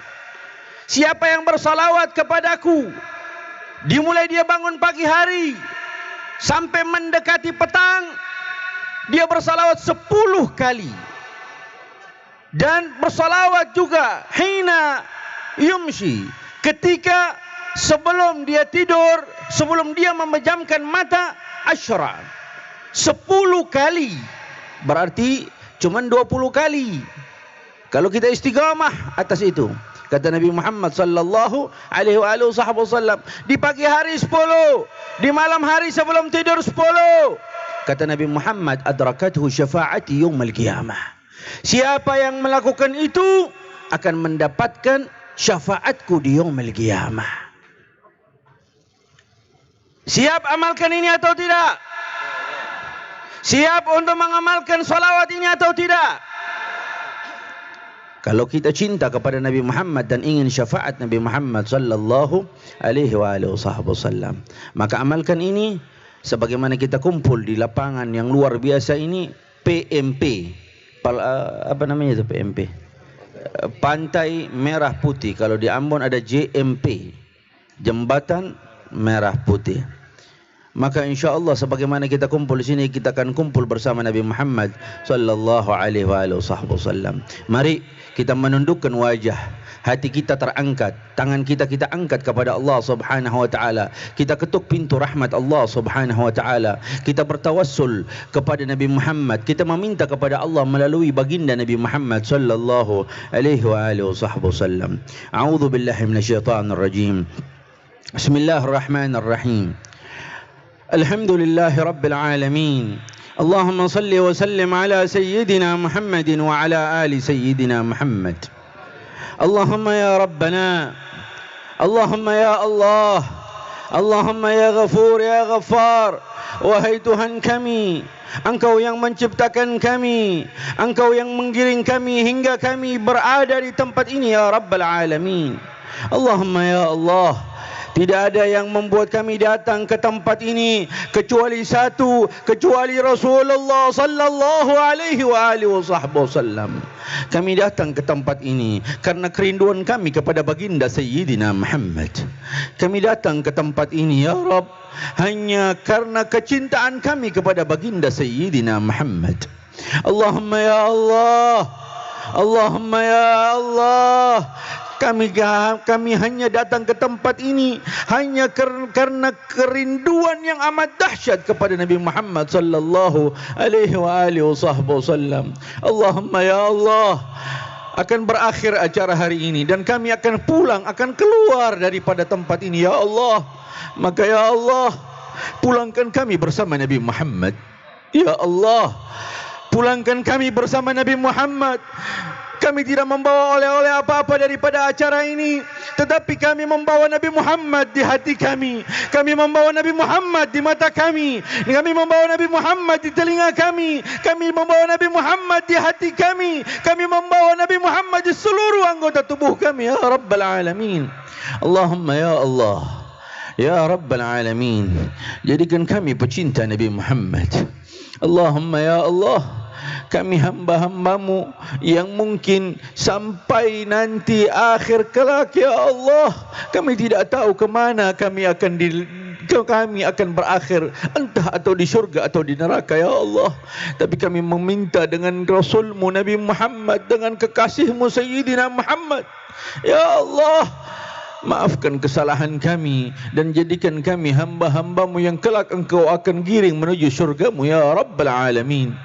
Siapa yang bersalawat kepadaku, dimulai dia bangun pagi hari sampai mendekati petang, dia bersalawat 10 kali. Dan bersalawat juga hina yumshi, ketika sebelum dia tidur, sebelum dia memejamkan mata, asyra, 10 kali. Berarti cuma 20 kali. Kalau kita istiqamah atas itu, kata Nabi Muhammad sallallahu alaihi wasallam, di pagi hari 10, di malam hari sebelum tidur 10. Kata Nabi Muhammad, adrakathu syafaati yaumil qiyamah. Siapa yang melakukan itu akan mendapatkan syafaatku di yaumil qiyamah. Siap amalkan ini atau tidak? Siap untuk mengamalkan salawat ini atau tidak? Kalau kita cinta kepada Nabi Muhammad dan ingin syafaat Nabi Muhammad sallallahu alaihi wasallam, maka amalkan ini sebagaimana kita kumpul di lapangan yang luar biasa ini, PMP. Apa namanya itu PMP? Pantai Merah Putih. Kalau di Ambon ada JMP, Jembatan Merah Putih. Maka insya-Allah sebagaimana kita kumpul di sini, kita akan kumpul bersama Nabi Muhammad sallallahu alaihi wasallam. Mari kita menundukkan wajah, hati kita terangkat, tangan kita angkat kepada Allah Subhanahu wa taala. Kita ketuk pintu rahmat Allah Subhanahu wa taala. Kita bertawassul kepada Nabi Muhammad. Kita meminta kepada Allah melalui baginda Nabi Muhammad sallallahu alaihi wasallam. A'udzu billahi minasyaitonir rajim. Bismillahirrahmanirrahim. Alhamdulillahi rabbil alamin. Allahumma salli wa sallim ala sayyidina Muhammadin wa ala ali sayyidina Muhammad. Allahumma ya Rabbana, Allahumma ya Allah, Allahumma ya Ghafur ya Ghaffar. Wahai Tuhan kami, Engkau yang menciptakan kami, Engkau yang menggiring kami hingga kami berada di tempat ini ya Rabbal Alamin. Allahumma ya Allah, tidak ada yang membuat kami datang ke tempat ini kecuali satu, kecuali Rasulullah sallallahu alaihi wasallam. Kami datang ke tempat ini karena kerinduan kami kepada baginda Sayyidina Muhammad. Kami datang ke tempat ini ya Rabb hanya karena kecintaan kami kepada baginda Sayyidina Muhammad. Allahumma ya Allah, Allahumma ya Allah, kami hanya datang ke tempat ini hanya karena kerinduan yang amat dahsyat kepada Nabi Muhammad sallallahu alaihi wasallam. Allahumma ya Allah, akan berakhir acara hari ini dan kami akan pulang, akan keluar daripada tempat ini ya Allah. Maka ya Allah, pulangkan kami bersama Nabi Muhammad. Ya Allah, pulangkan kami bersama Nabi Muhammad. Kami tidak membawa oleh-oleh apa-apa daripada acara ini, tetapi kami membawa Nabi Muhammad di hati kami. Kami membawa Nabi Muhammad di mata kami. Kami membawa Nabi Muhammad di telinga kami. Kami membawa Nabi Muhammad di hati kami. Kami membawa Nabi Muhammad di seluruh anggota tubuh kami ya Rabbal Alamin. Allahumma ya Allah, ya Rabbal Alamin, jadikan kami pecinta Nabi Muhammad. Allahumma ya Allah, kami hamba-hambamu yang mungkin sampai nanti akhir kelak ya Allah, kami tidak tahu ke mana kami akan berakhir, entah atau di syurga atau di neraka ya Allah. Tapi kami meminta dengan Rasulmu Nabi Muhammad, dengan kekasihmu Sayyidina Muhammad, ya Allah, maafkan kesalahan kami dan jadikan kami hamba-hambamu yang kelak Engkau akan giring menuju syurgamu ya Rabbal Alamin.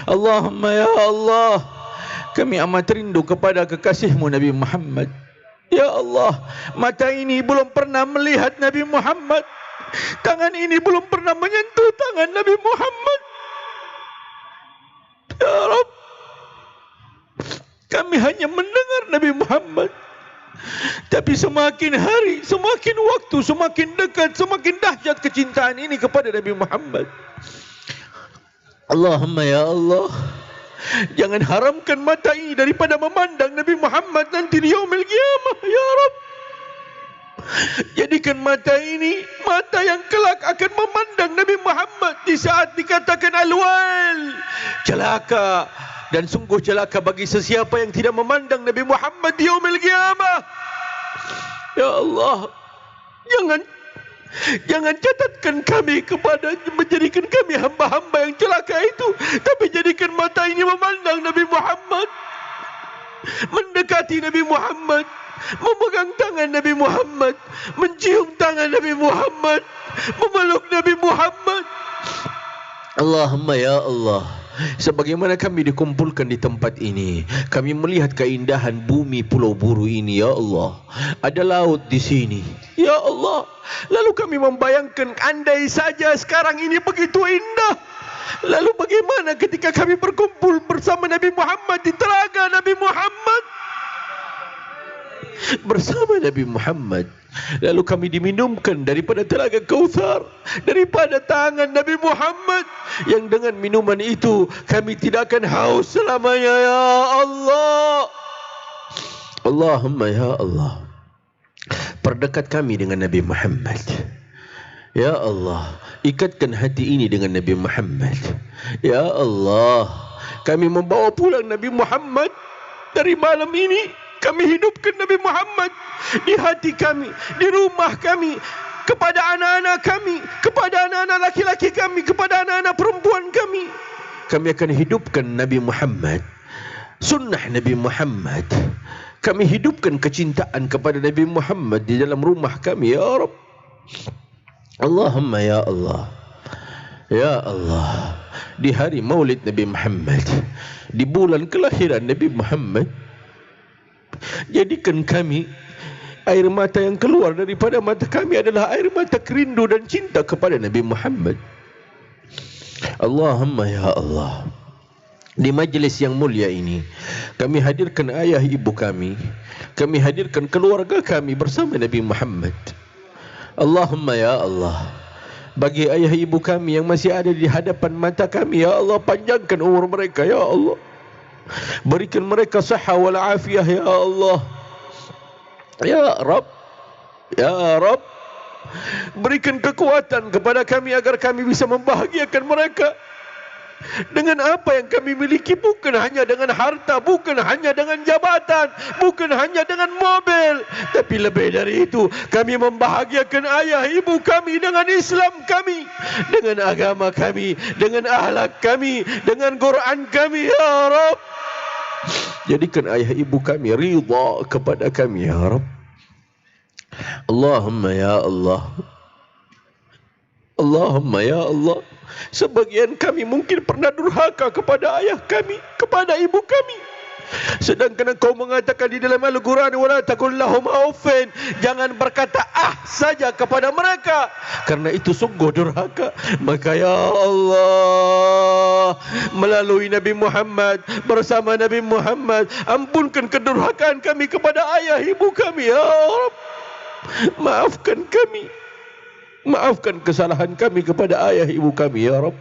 Allahumma ya Allah, kami amat rindu kepada kekasihmu Nabi Muhammad. Ya Allah, mata ini belum pernah melihat Nabi Muhammad, tangan ini belum pernah menyentuh tangan Nabi Muhammad. Ya Rabb, kami hanya mendengar Nabi Muhammad, tapi semakin hari, semakin waktu, semakin dekat, semakin dahsyat kecintaan ini kepada Nabi Muhammad. Allahumma ya Allah, jangan haramkan mata ini daripada memandang Nabi Muhammad nanti di yaumil qiyamah ya Rabb. Jadikan mata ini mata yang kelak akan memandang Nabi Muhammad di saat dikatakan al-wail, celaka, dan sungguh celaka bagi sesiapa yang tidak memandang Nabi Muhammad di yaumil qiyamah. Ya Allah, jangan catatkan kami kepada menjadikan kami hamba-hamba yang celaka itu, tapi jadikan mata ini memandang Nabi Muhammad, mendekati Nabi Muhammad, memegang tangan Nabi Muhammad, mencium tangan Nabi Muhammad, memeluk Nabi Muhammad. Allahumma ya Allah, sebagaimana kami dikumpulkan di tempat ini, kami melihat keindahan bumi Pulau Buru ini ya Allah. Ada laut di sini ya Allah. Lalu kami membayangkan, andai saja sekarang ini begitu indah, lalu bagaimana ketika kami berkumpul bersama Nabi Muhammad di telaga Nabi Muhammad? bersama Nabi Muhammad. Lalu kami diminumkan daripada telaga Kautsar, daripada tangan Nabi Muhammad, yang dengan minuman itu kami tidak akan haus selamanya. Ya Allah, Allahumma ya Allah, perdekat kami dengan Nabi Muhammad. Ya Allah, ikatkan hati ini dengan Nabi Muhammad. Ya Allah, kami membawa pulang Nabi Muhammad dari malam ini. Kami hidupkan Nabi Muhammad di hati kami, di rumah kami, kepada anak-anak kami, kepada anak-anak laki-laki kami, kepada anak-anak perempuan kami. Kami akan hidupkan Nabi Muhammad, sunnah Nabi Muhammad. Kami hidupkan kecintaan kepada Nabi Muhammad di dalam rumah kami. Ya Rabb, Allahumma ya Allah, ya Allah, di hari Maulid Nabi Muhammad, di bulan kelahiran Nabi Muhammad, jadikan kami, air mata yang keluar daripada mata kami adalah air mata kerindu dan cinta kepada Nabi Muhammad. Allahumma ya Allah, di majlis yang mulia ini kami hadirkan ayah ibu kami hadirkan keluarga kami bersama Nabi Muhammad. Allahumma ya Allah, bagi ayah ibu kami yang masih ada di hadapan mata kami, ya Allah, panjangkan umur mereka. Ya Allah, berikan mereka sahah wal afiyah. Ya Allah, ya Rabb, ya Rabb, berikan kekuatan kepada kami agar kami bisa membahagiakan mereka dengan apa yang kami miliki, bukan hanya dengan harta, bukan hanya dengan jabatan, bukan hanya dengan mobil, tapi lebih dari itu kami membahagiakan ayah ibu kami dengan Islam kami, dengan agama kami, dengan akhlak kami, dengan Quran kami. Ya Rabb, jadikan ayah ibu kami ridha kepada kami. Ya Rabb, Allahumma ya Allah, Allahumma ya Allah, sebagian kami mungkin pernah durhaka kepada ayah kami, kepada ibu kami, sedangkan Engkau mengatakan di dalam Al-Quran, wala taqul lahum uffin, jangan berkata saja kepada mereka, karena itu sungguh durhaka. Maka ya Allah, melalui Nabi Muhammad, bersama Nabi Muhammad, ampunkan kedurhakaan kami kepada ayah ibu kami. Ya Rabb, maafkan kami, maafkan kesalahan kami kepada ayah ibu kami. Ya Rabb,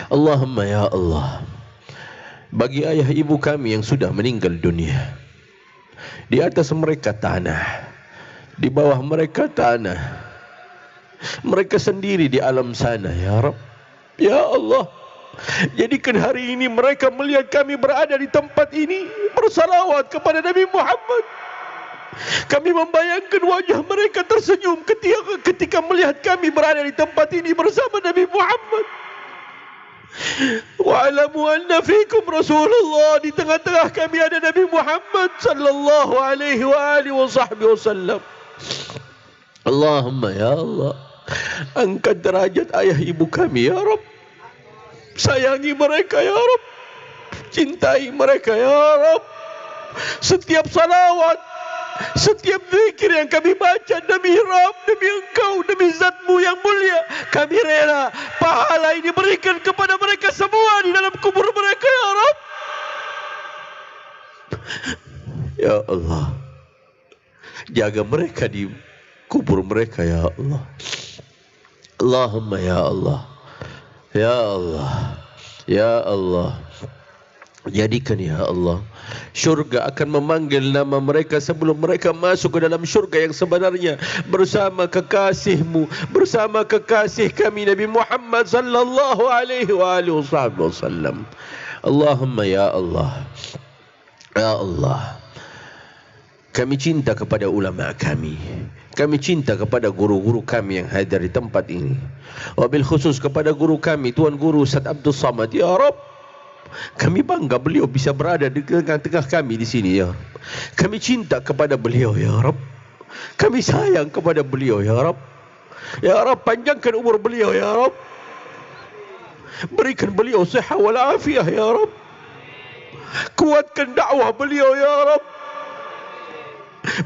Allahumma ya Allah, bagi ayah ibu kami yang sudah meninggal dunia, di atas mereka tanah, di bawah mereka tanah, mereka sendiri di alam sana. Ya Rabb, ya Allah, jadikan hari ini mereka melihat kami berada di tempat ini bersalawat kepada Nabi Muhammad. Kami membayangkan wajah mereka tersenyum ketika melihat kami berada di tempat ini bersama Nabi Muhammad. Wa'alamu anna fikum Rasulullah, di tengah-tengah kami ada Nabi Muhammad sallallahu alaihi wa alihi wa sahbihi wasallam. Allahumma ya Allah, angkat derajat ayah ibu kami. Ya Rabb, sayangi mereka. Ya Rabb, cintai mereka. Ya Rabb, setiap salawat, setiap zikir yang kami baca demi Rabb, demi Engkau, demi Zatmu yang mulia, kami rela pahala ini berikan kepada mereka semua di dalam kubur mereka. Ya Rabb, ya Allah, jaga mereka di kubur mereka. Ya Allah, Allahumma ya Allah, ya Allah, ya Allah, jadikan ya Allah syurga akan memanggil nama mereka sebelum mereka masuk ke dalam syurga yang sebenarnya, bersama kekasih-Mu, bersama kekasih kami Nabi Muhammad sallallahu alaihi wa alihi wasallam. Allahumma ya Allah, ya Allah, kami cinta kepada ulama kami, kami cinta kepada guru-guru kami yang hadir di tempat ini, wabil khusus kepada guru kami Tuan Guru Ustaz Abdul Samad. Ya Rabb, kami bangga beliau bisa berada di tengah-tengah kami di sini. Ya Rabb, kami cinta kepada beliau. Ya Rabb, kami sayang kepada beliau. Ya Rabb, ya Rabb, panjangkan umur beliau. Ya Rabb, berikan beliau sihat wal afiyah. Ya Rabb, kuatkan dakwah beliau. Ya Rabb,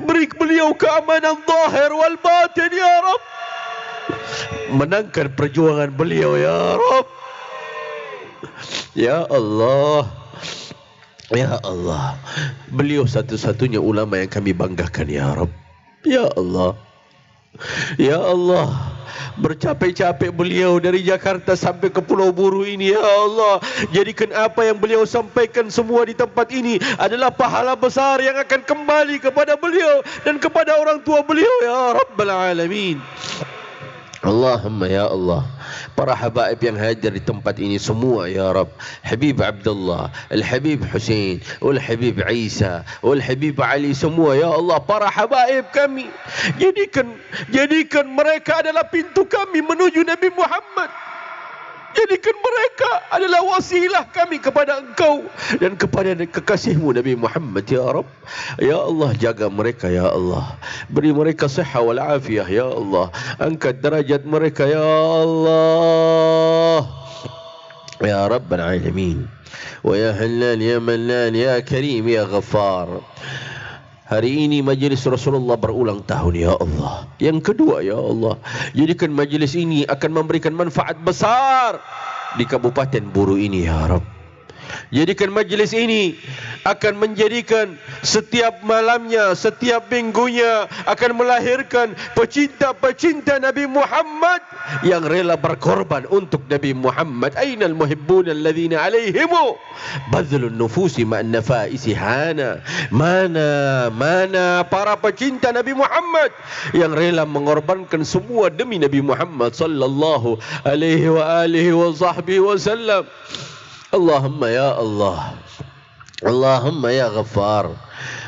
beri beliau keamanan zahir wal batin. Ya Rabb, menangkan perjuangan beliau. Ya Rabb, ya Allah, Ya Allah, beliau satu-satunya ulama yang kami banggakan ya Rabb. Ya Allah, ya Allah, bercapek-capek beliau dari Jakarta sampai ke Pulau Buru ini. Ya Allah, jadikan apa yang beliau sampaikan semua di tempat ini adalah pahala besar yang akan kembali kepada beliau dan kepada orang tua beliau ya Rabbal Alamin. Allahumma ya Allah, para habaib yang hadir di tempat ini semua ya Rabb, Habib Abdullah, Al-Habib Hussein, Al-Habib Isa, Al-Habib Ali, semua ya Allah, para habaib kami, jadikan mereka adalah pintu kami menuju Nabi Muhammad. Jadikan mereka adalah wasilah kami kepada Engkau dan kepada kekasihmu Nabi Muhammad ya Rabb. Ya Allah, jaga mereka ya Allah, beri mereka sihat wal afiyah ya Allah, angkat derajat mereka ya Allah ya Rabbal Alamin. Wa ya Halal ya Mannan ya Karim ya Ghaffar. Hari ini majlis Rasulullah berulang tahun ya Allah. Yang kedua ya Allah, jadikan majlis ini akan memberikan manfaat besar di Kabupaten Buru ini ya Rabb. Jadikan majlis ini akan menjadikan setiap malamnya, setiap minggunya akan melahirkan pecinta-pecinta Nabi Muhammad yang rela berkorban untuk Nabi Muhammad. Ainal muhibbun alladhina alaihimu badlun nufusi ma'an nafaisi hana. Mana para pecinta Nabi Muhammad yang rela mengorbankan semua demi Nabi Muhammad sallallahu alaihi wa alihi wa sahbihi wasallam. Allahumma ya Allah, Allahumma ya Ghaffar,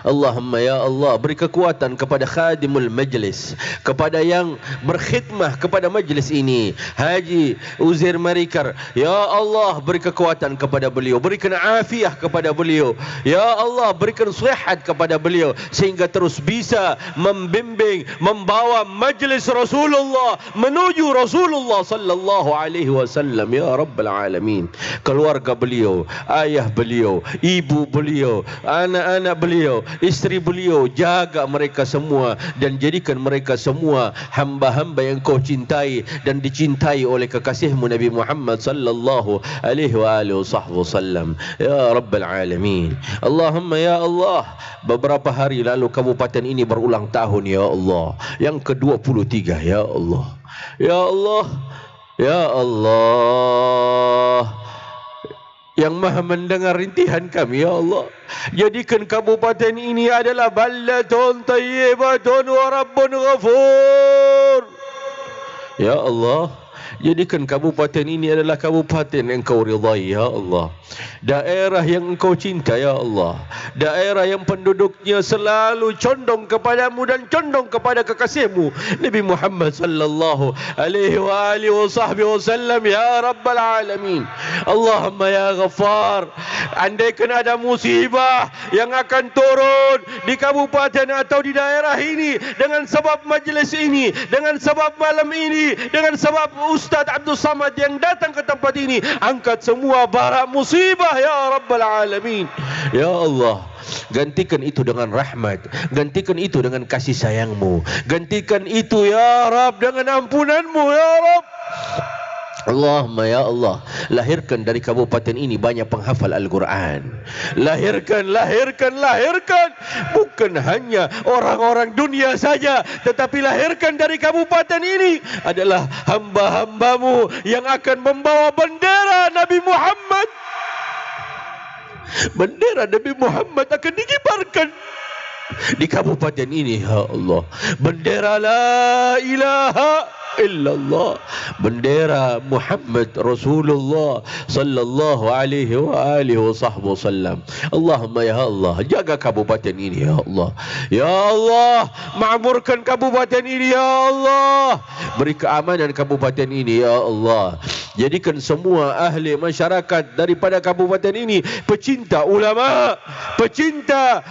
Allahumma ya Allah, beri kekuatan kepada khadimul majlis, kepada yang berkhidmah kepada majlis ini, Haji Uzair Marikar. Ya Allah, beri kekuatan kepada beliau, berikan afiah kepada beliau. Ya Allah, berikan sihat kepada beliau sehingga terus bisa membimbing, membawa majlis Rasulullah menuju Rasulullah sallallahu alaihi wasallam ya Rabbal Alamin. Keluarga beliau, ayah beliau, ibu beliau, anak-anak beliau, isteri beliau, jaga mereka semua dan jadikan mereka semua hamba-hamba yang kau cintai dan dicintai oleh kekasihmu Nabi Muhammad sallallahu alaihi wa alihi wasallam ya Rabbal Alamin. Allahumma ya Allah, beberapa hari lalu kabupaten ini berulang tahun ya Allah, yang ke-23 ya Allah. Ya Allah, ya Allah yang maha mendengar rintihan kami ya Allah, jadikan kabupaten ini adalah ballatun tayyibatun wa rabbun ghafur. Ya Allah, jadikan kabupaten ini adalah kabupaten yang Engkau ridai ya Allah, daerah yang Engkau cinta ya Allah, daerah yang penduduknya selalu condong kepadamu dan condong kepada kekasihmu Nabi Muhammad sallallahu alaihi wa alihi wasallam ya Rabbal Alamin. Allahumma ya Ghaffar, andaikan ada musibah yang akan turun di kabupaten atau di daerah ini dengan sebab majlis ini, dengan sebab malam ini, dengan sebab Ustaz Abdul Samad yang datang ke tempat ini, angkat semua bara musibah ya Rabbal Alamin. Ya Allah, gantikan itu dengan rahmat, gantikan itu dengan kasih sayangmu, gantikan itu ya Rabb dengan ampunanmu ya Rabb. Allahumma ya Allah, lahirkan dari kabupaten ini banyak penghafal Al-Quran. Lahirkan bukan hanya orang-orang dunia saja, tetapi lahirkan dari kabupaten ini adalah hamba-hambamu yang akan membawa bendera Nabi Muhammad. Bendera Nabi Muhammad akan dikibarkan di kabupaten ini ya Allah. Bendera la ilaha illallah, bendera Muhammad Rasulullah sallallahu alaihi wa alihi wasallam. Allahumma ya Allah, jaga kabupaten ini ya Allah. Ya Allah, makmurkan kabupaten ini ya Allah. Beri keamanan kabupaten ini ya Allah. Jadikan semua ahli masyarakat daripada kabupaten ini pecinta ulama, pecinta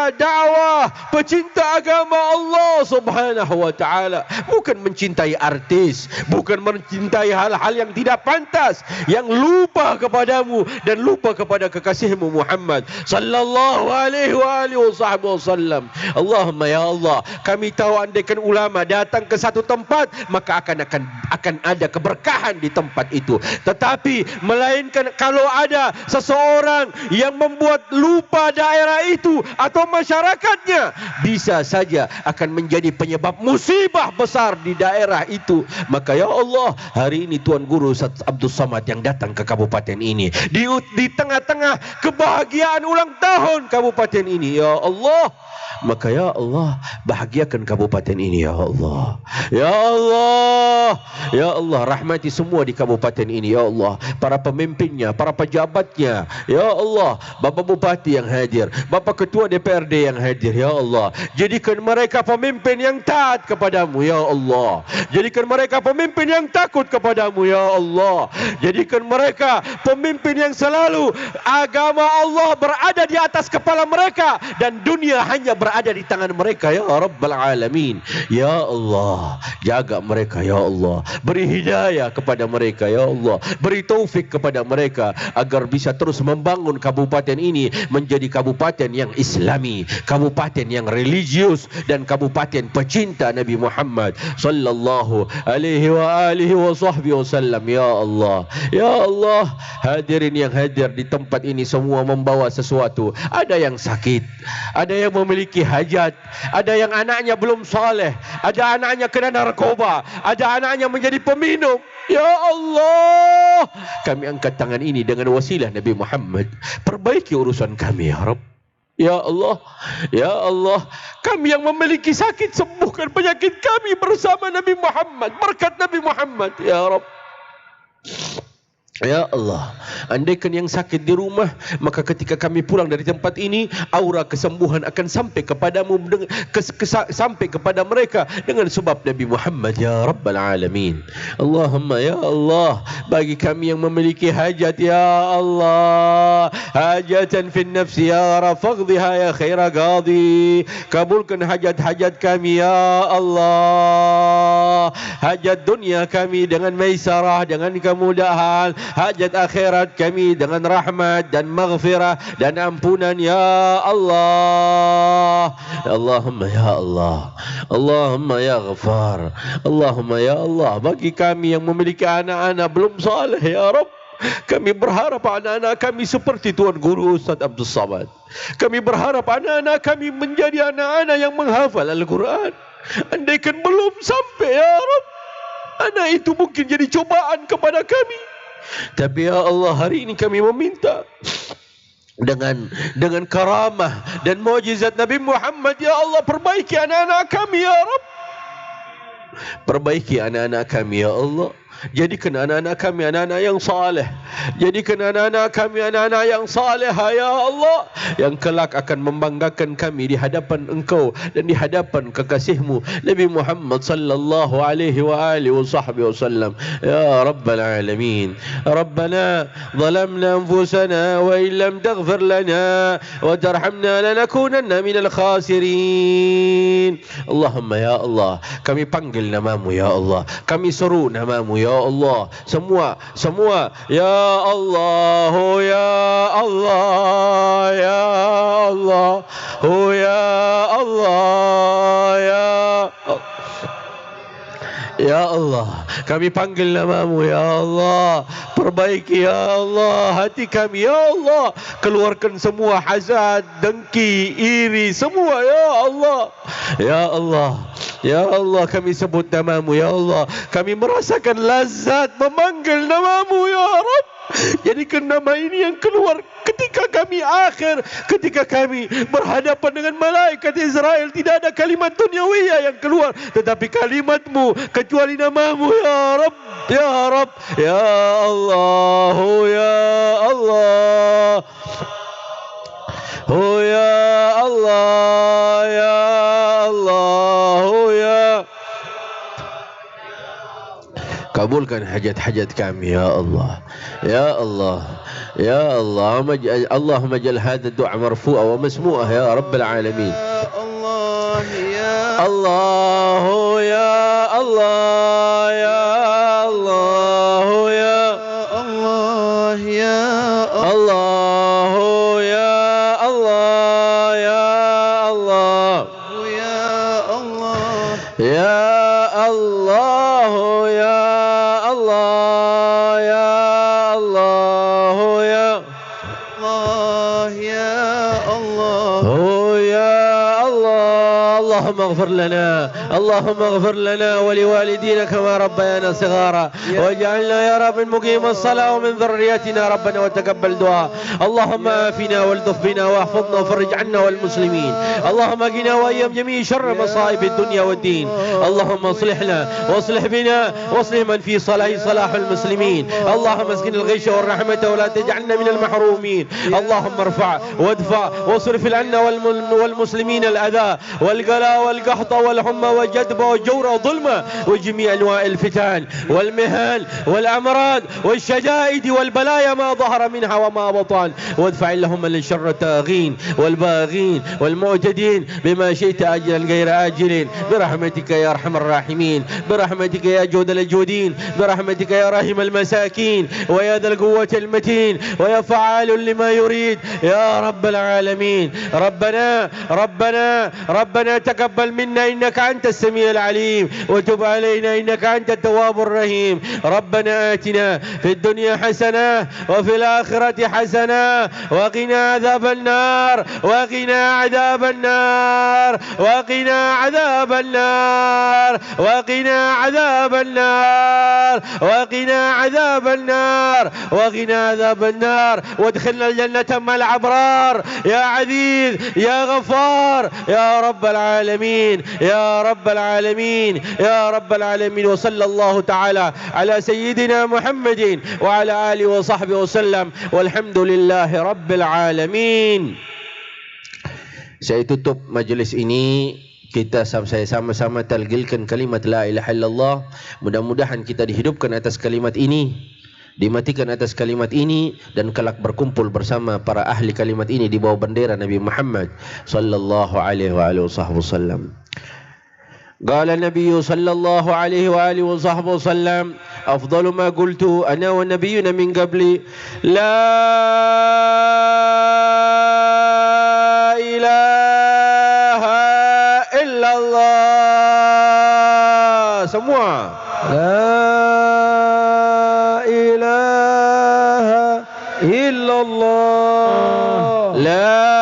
dakwah, pecinta agama Allah Subhanahu wa taala ta'ala. Bukan mencintai artis, bukan mencintai hal-hal yang tidak pantas, yang lupa kepadamu dan lupa kepada kekasihmu Muhammad sallallahu alaihi wasallam. Allahumma ya Allah, kami tahu andaikan ulama datang ke satu tempat, maka akan ada keberkahan di tempat itu. Tetapi melainkan kalau ada seseorang yang membuat lupa daerah itu atau masyarakatnya, bisa saja akan menjadi penyebab musibah besar di daerah itu. Maka ya Allah, hari ini Tuan Guru Ustaz Abdul Samad yang datang ke kabupaten ini di tengah-tengah kebahagiaan ulang tahun kabupaten ini, ya Allah, maka ya Allah, bahagiakan kabupaten ini ya Allah. Ya Allah, ya Allah, rahmati semua di kabupaten ini ya Allah, para pemimpinnya, para pejabatnya ya Allah, Bapak Bupati yang hadir, Bapak Ketua DPRD yang hadir ya Allah, jadikan mereka pemimpin yang taat kepadamu ya Allah, jadikan mereka pemimpin yang takut kepadamu ya Allah, jadikan mereka pemimpin yang selalu agama Allah berada di atas kepala mereka dan dunia hanya berada di tangan mereka ya Rabbal Alamin. Ya Allah, jaga mereka ya Allah, beri hidayah kepada mereka ya Allah, beri taufik kepada mereka agar bisa terus membangun kabupaten ini menjadi kabupaten yang Islami, kabupaten yang religius, dan kabupaten pecinta Nabi Muhammad sallallahu alaihi wasallam ya Allah. Ya Allah, hadirin yang hadir di tempat ini semua membawa sesuatu. Ada yang sakit, ada yang memiliki hajat, ada yang anaknya belum saleh, ada anaknya kena narkoba, ada anaknya menjadi peminum. Ya Allah, kami angkat tangan ini dengan wasilah Nabi Muhammad, perbaiki urusan kami ya Rabb. Ya Allah, ya Allah, kami yang memiliki sakit, sembuhkan penyakit kami bersama Nabi Muhammad, berkat Nabi Muhammad ya Rabb. Ya Allah, andaikan yang sakit di rumah, maka ketika kami pulang dari tempat ini, aura kesembuhan akan sampai kepadamu, sampai kepada mereka dengan sebab Nabi Muhammad ya Rabbal Alamin. Allahumma ya Allah, bagi kami yang memiliki hajat ya Allah, hajatan fin nafsi ya Rabb, faqdiha ya khaira qadi, kabulkan hajat-hajat kami ya Allah, hajat dunia kami dengan maisarah, dengan kemudahan, hajat akhirat kami dengan rahmat dan maghfirah dan ampunan ya Allah. Allahumma ya Allah, Allahumma ya Ghafar, Allahumma ya Allah, bagi kami yang memiliki anak-anak belum saleh ya Rabb, kami berharap anak-anak kami seperti Tuan Guru Ustaz Abdul Samad. Kami berharap anak-anak kami menjadi anak-anak yang menghafal Al-Quran. Andaikan belum sampai ya Rabb, anak itu mungkin jadi cobaan kepada kami. Tapi ya Allah, hari ini kami meminta dengan karamah dan mukjizat Nabi Muhammad ya Allah, perbaiki anak-anak kami ya Rabb, perbaiki anak-anak kami ya Allah. Jadikan anak-anak kami anak-anak yang saleh, jadikan anak-anak kami anak-anak yang salehah ya Allah, yang kelak akan membanggakan kami di hadapan Engkau dan di hadapan kekasihmu Nabi Muhammad sallallahu alaihi wasallam ya Rabbal Alamin. Rabbana zalamna anfusana wa illam taghfir lana wa tarhamna lanakunanna minal khasirin. Allahumma ya Allah, kami panggil namamu ya Allah, kami seru namamu ya Allah, semua ya Allah, ya Allah, ya Allah, ya Allah, ya Ya Allah, kami panggil namamu ya Allah, perbaiki ya Allah hati kami ya Allah, keluarkan semua hasad, dengki, iri, semua ya Allah. Ya Allah, ya Allah, kami sebut namamu ya Allah, kami merasakan lazat memanggil namamu ya Rabb. Jadikan nama ini yang keluar ketika kami akhir, ketika kami berhadapan dengan malaikat Israel. Tidak ada kalimat duniawiyah yang keluar, tetapi kalimatmu kecuali namamu ya Rabb, ya Rabb, ya Allah, ya Allah, oh ya Allah, ya Allah, oh ya. Kabulkan hajat-hajat kami ya Allah, ya Allah, ya Allah. Allahumma jal hadha du'a marfu'a wa masmu'ah ya Rabbal Alamin. Ya Allah, ya الله يا الله يا الله يا الله يا الله يا الله يا الله يا الله يا الله يا الله يا الله يا الله يا الله يا الله اللهم اغفر لنا اللهم اغفر لنا ولوالدينا كما ربيانا صغارا واجعلنا يا رب من مقيم الصلاة ومن ذريتنا ربنا وتقبل دعاء اللهم آفنا والطف بنا واحفظنا وفرج عنا والمسلمين اللهم قنا وأيام جميع شر مصائب الدنيا والدين اللهم اصلحنا واصلح بنا واصلح من في صلاح المسلمين اللهم اسقنا الغيث والرحمة ولا تجعلنا من المحرومين اللهم ارفع وادفع واصرف عنا والمسلمين الأذى والقلاء والقحط والحمى والجدب والجور والظلمة وجميع أنواع الفتن والمهن والأمراض والشدائد والبلايا ما ظهر منها وما بطن وادفع اللهم للشر الطاغين والباغين والمعتدين بما شئت آجلا غير آجل برحمتك يا أرحم الراحمين برحمتك يا جود الجودين برحمتك يا راحم المساكين ويا ذا القوة المتين ويا فعال لما يريد يا رب العالمين ربنا تقبل منا إنك أنت السميع العليم وتب علينا إنك أنت التواب الرحيم ربنا آتنا في الدنيا حسنة وفي الآخرة حسنة وقنا عذاب النار وقنا عذاب النار وقنا عذاب النار وقنا عذاب النار وقنا عذاب النار وقنا عذاب النار وادخلنا الجنة مع الأبرار يا عزيز يا غفار يا رب العالمين يا رب العالمين يا رب العالمين وصلى الله تعالى على سيدنا محمد وعلى آله وصحبه وسلم والحمد لله رب العالمين. Saya tutup majlis ini, saya sama-sama talgilkan kalimat la ilaha illallah. Mudah-mudahan kita dihidupkan atas kalimat ini, dimatikan atas kalimat ini, dan kelak berkumpul bersama para ahli kalimat ini di bawah bendera Nabi Muhammad sallallahu alaihi wasallam. قال النبي صلى الله عليه وآله وصحبه وسلم أفضل ما قلت أنا والنبيون من قبلي لا إله إلا الله semua لا إله إلا الله لا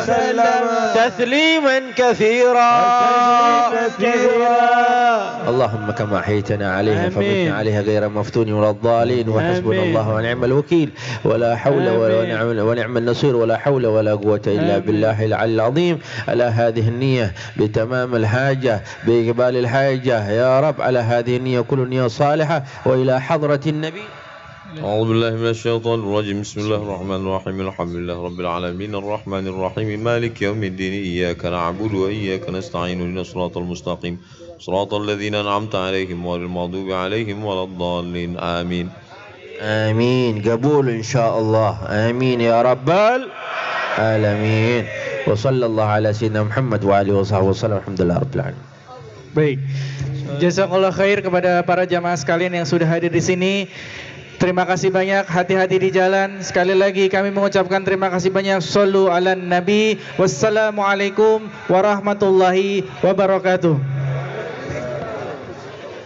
وسلم تسليما كثيرا اللهم كما أحييتنا عليها فمتنا عليها غير مفتون ولا الضالين وحسبنا الله ونعم الوكيل ولا حول ونعم النصير ولا حول ولا قوة إلا بالله العلي العظيم. على هذه النية بتمام الحاجة بإقبال الحاجة يا رب على هذه النية كل نية صالحة وإلى حضرة النبي. أعوذ بالله من الشيطان الرجيم. بسم الله الرحمن الرحيم. الحمد لله رب العالمين الرحمن الرحيم مالك يوم الدين إياك نعبد وإياك نستعين اهدنا الصراط المستقيم صراط الذين أنعمت عليهم غير المغضوب عليهم ولا الضالين آمين. آمين. قبول إن شاء الله. آمين يا رب العالمين. وصلى الله على سيدنا محمد وآله وصحبه وسلم. الحمد لله رب العالمين. Baik. Jazakallah khair kepada para jamaah sekalian yang sudah hadir di sini. Terima kasih banyak, hati-hati di jalan. Sekali lagi kami mengucapkan terima kasih banyak. Shallu ala nabi. Wassalamualaikum warahmatullahi wabarakatuh.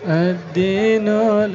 Ad-dinu